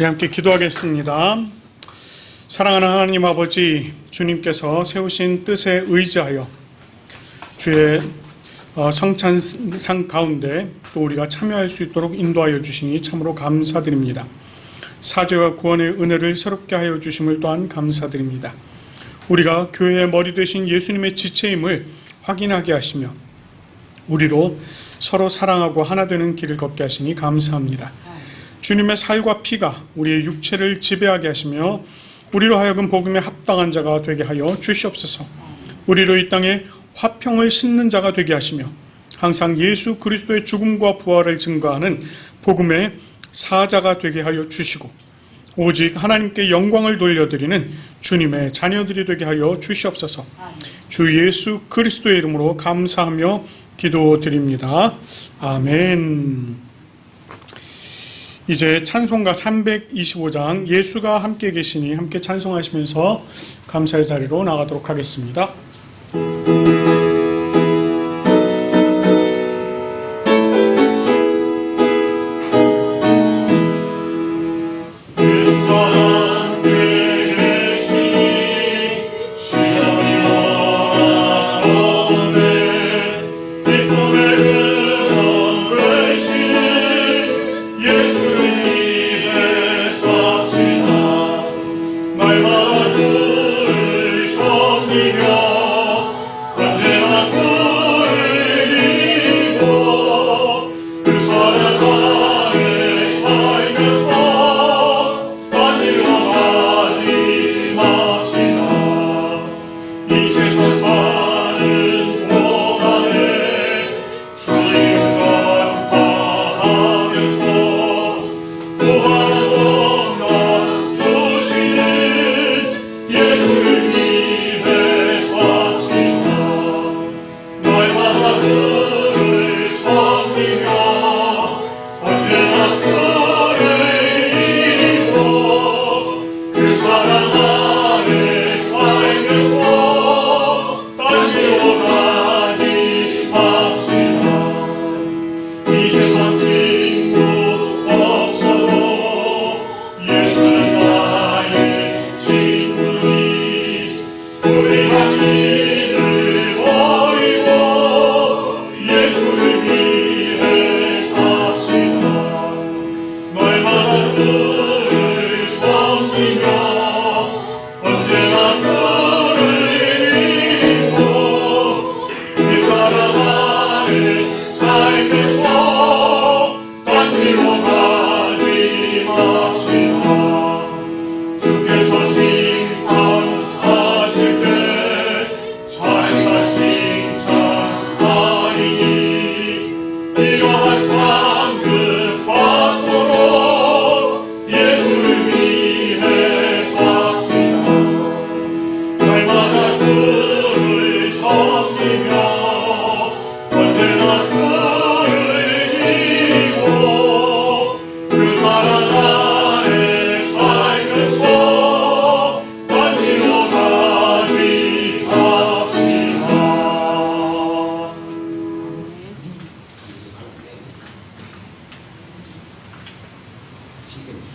네, 함께 기도하겠습니다. 사랑하는 하나님 아버지, 주님께서 세우신 뜻에 의지하여 주의 성찬상 가운데 또 우리가 참여할 수 있도록 인도하여 주시니 참으로 감사드립니다. 사죄와 구원의 은혜를 새롭게 하여 주심을 또한 감사드립니다. 우리가 교회의 머리 되신 예수님의 지체임을 확인하게 하시며 우리로 서로 사랑하고 하나 되는 길을 걷게 하시니 감사합니다. 주님의 살과 피가 우리의 육체를 지배하게 하시며 우리로 하여금 복음에 합당한 자가 되게 하여 주시옵소서. 우리로 이 땅에 화평을 심는 자가 되게 하시며 항상 예수 그리스도의 죽음과 부활을 증거하는 복음의 사자가 되게 하여 주시고 오직 하나님께 영광을 돌려드리는 주님의 자녀들이 되게 하여 주시옵소서. 주 예수 그리스도의 이름으로 감사하며 기도드립니다. 아멘. 이제 찬송가 325장 예수가 함께 계시니 함께 찬송하시면서 감사의 자리로 나가도록 하겠습니다.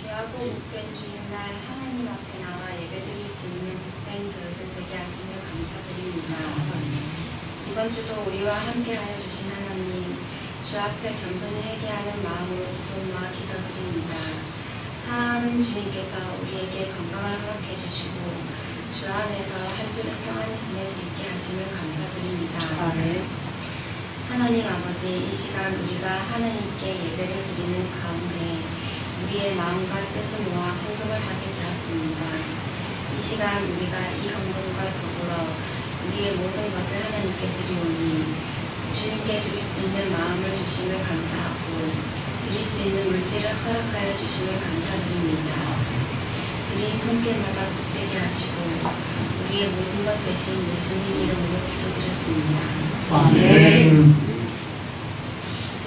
귀하고 복된 주일날 하나님 앞에 나와 예배드릴 수 있는 복된 저희들 되게 하심을 감사드립니다. 이번 주도 우리와 함께하여 주신 하나님, 주 앞에 겸손히 회개하는 마음으로 기도와 기도드립니다. 사랑하는 주님께서 우리에게 건강을 허락해 주시고 주 안에서 한 주를 평안히 지낼 수 있게 하심을 감사드립니다. 하나님 아버지, 이 시간 우리가 하나님께 예배를 드리는 가운데 우리의 마음과 뜻을 모아 헌금을 하게 되었습니다. 이 시간 우리가 이 헌금과 더불어 우리의 모든 것을 하나님께 드리오니 주님께 드릴 수 있는 마음을 주심을 감사하고 드릴 수 있는 물질을 허락하여 주심을 감사드립니다. 드린 손길마다 복되게 하시고 우리의 모든 것 대신 예수님 이름으로 기도드렸습니다. 아멘.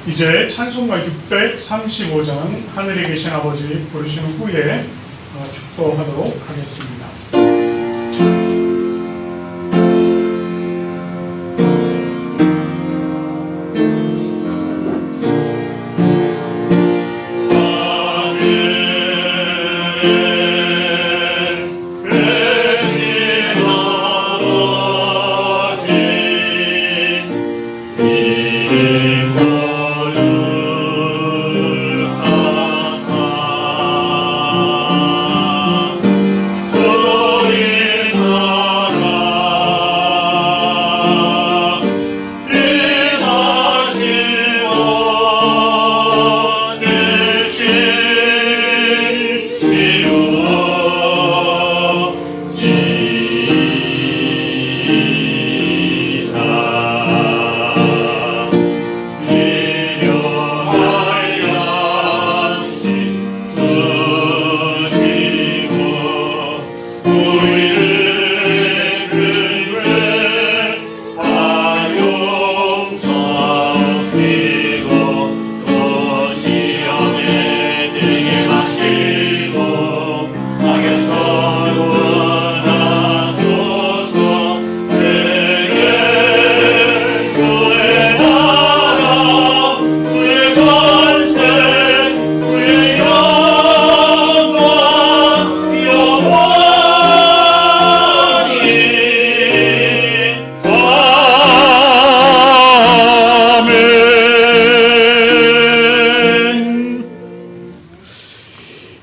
이제 찬송가 635장 하늘에 계신 아버지 부르신 후에 축도하도록 하겠습니다. 아멘.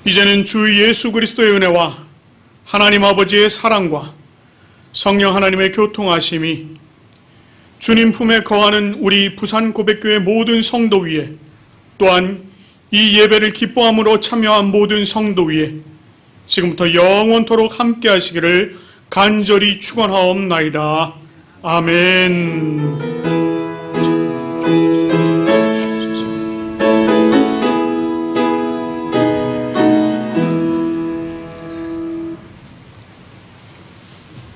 이제는 주 예수 그리스도의 은혜와 하나님 아버지의 사랑과 성령 하나님의 교통하심이 주님 품에 거하는 우리 부산 고백교회 모든 성도 위에, 또한 이 예배를 기뻐함으로 참여한 모든 성도 위에 지금부터 영원토록 함께 하시기를 간절히 축원하옵나이다. 아멘.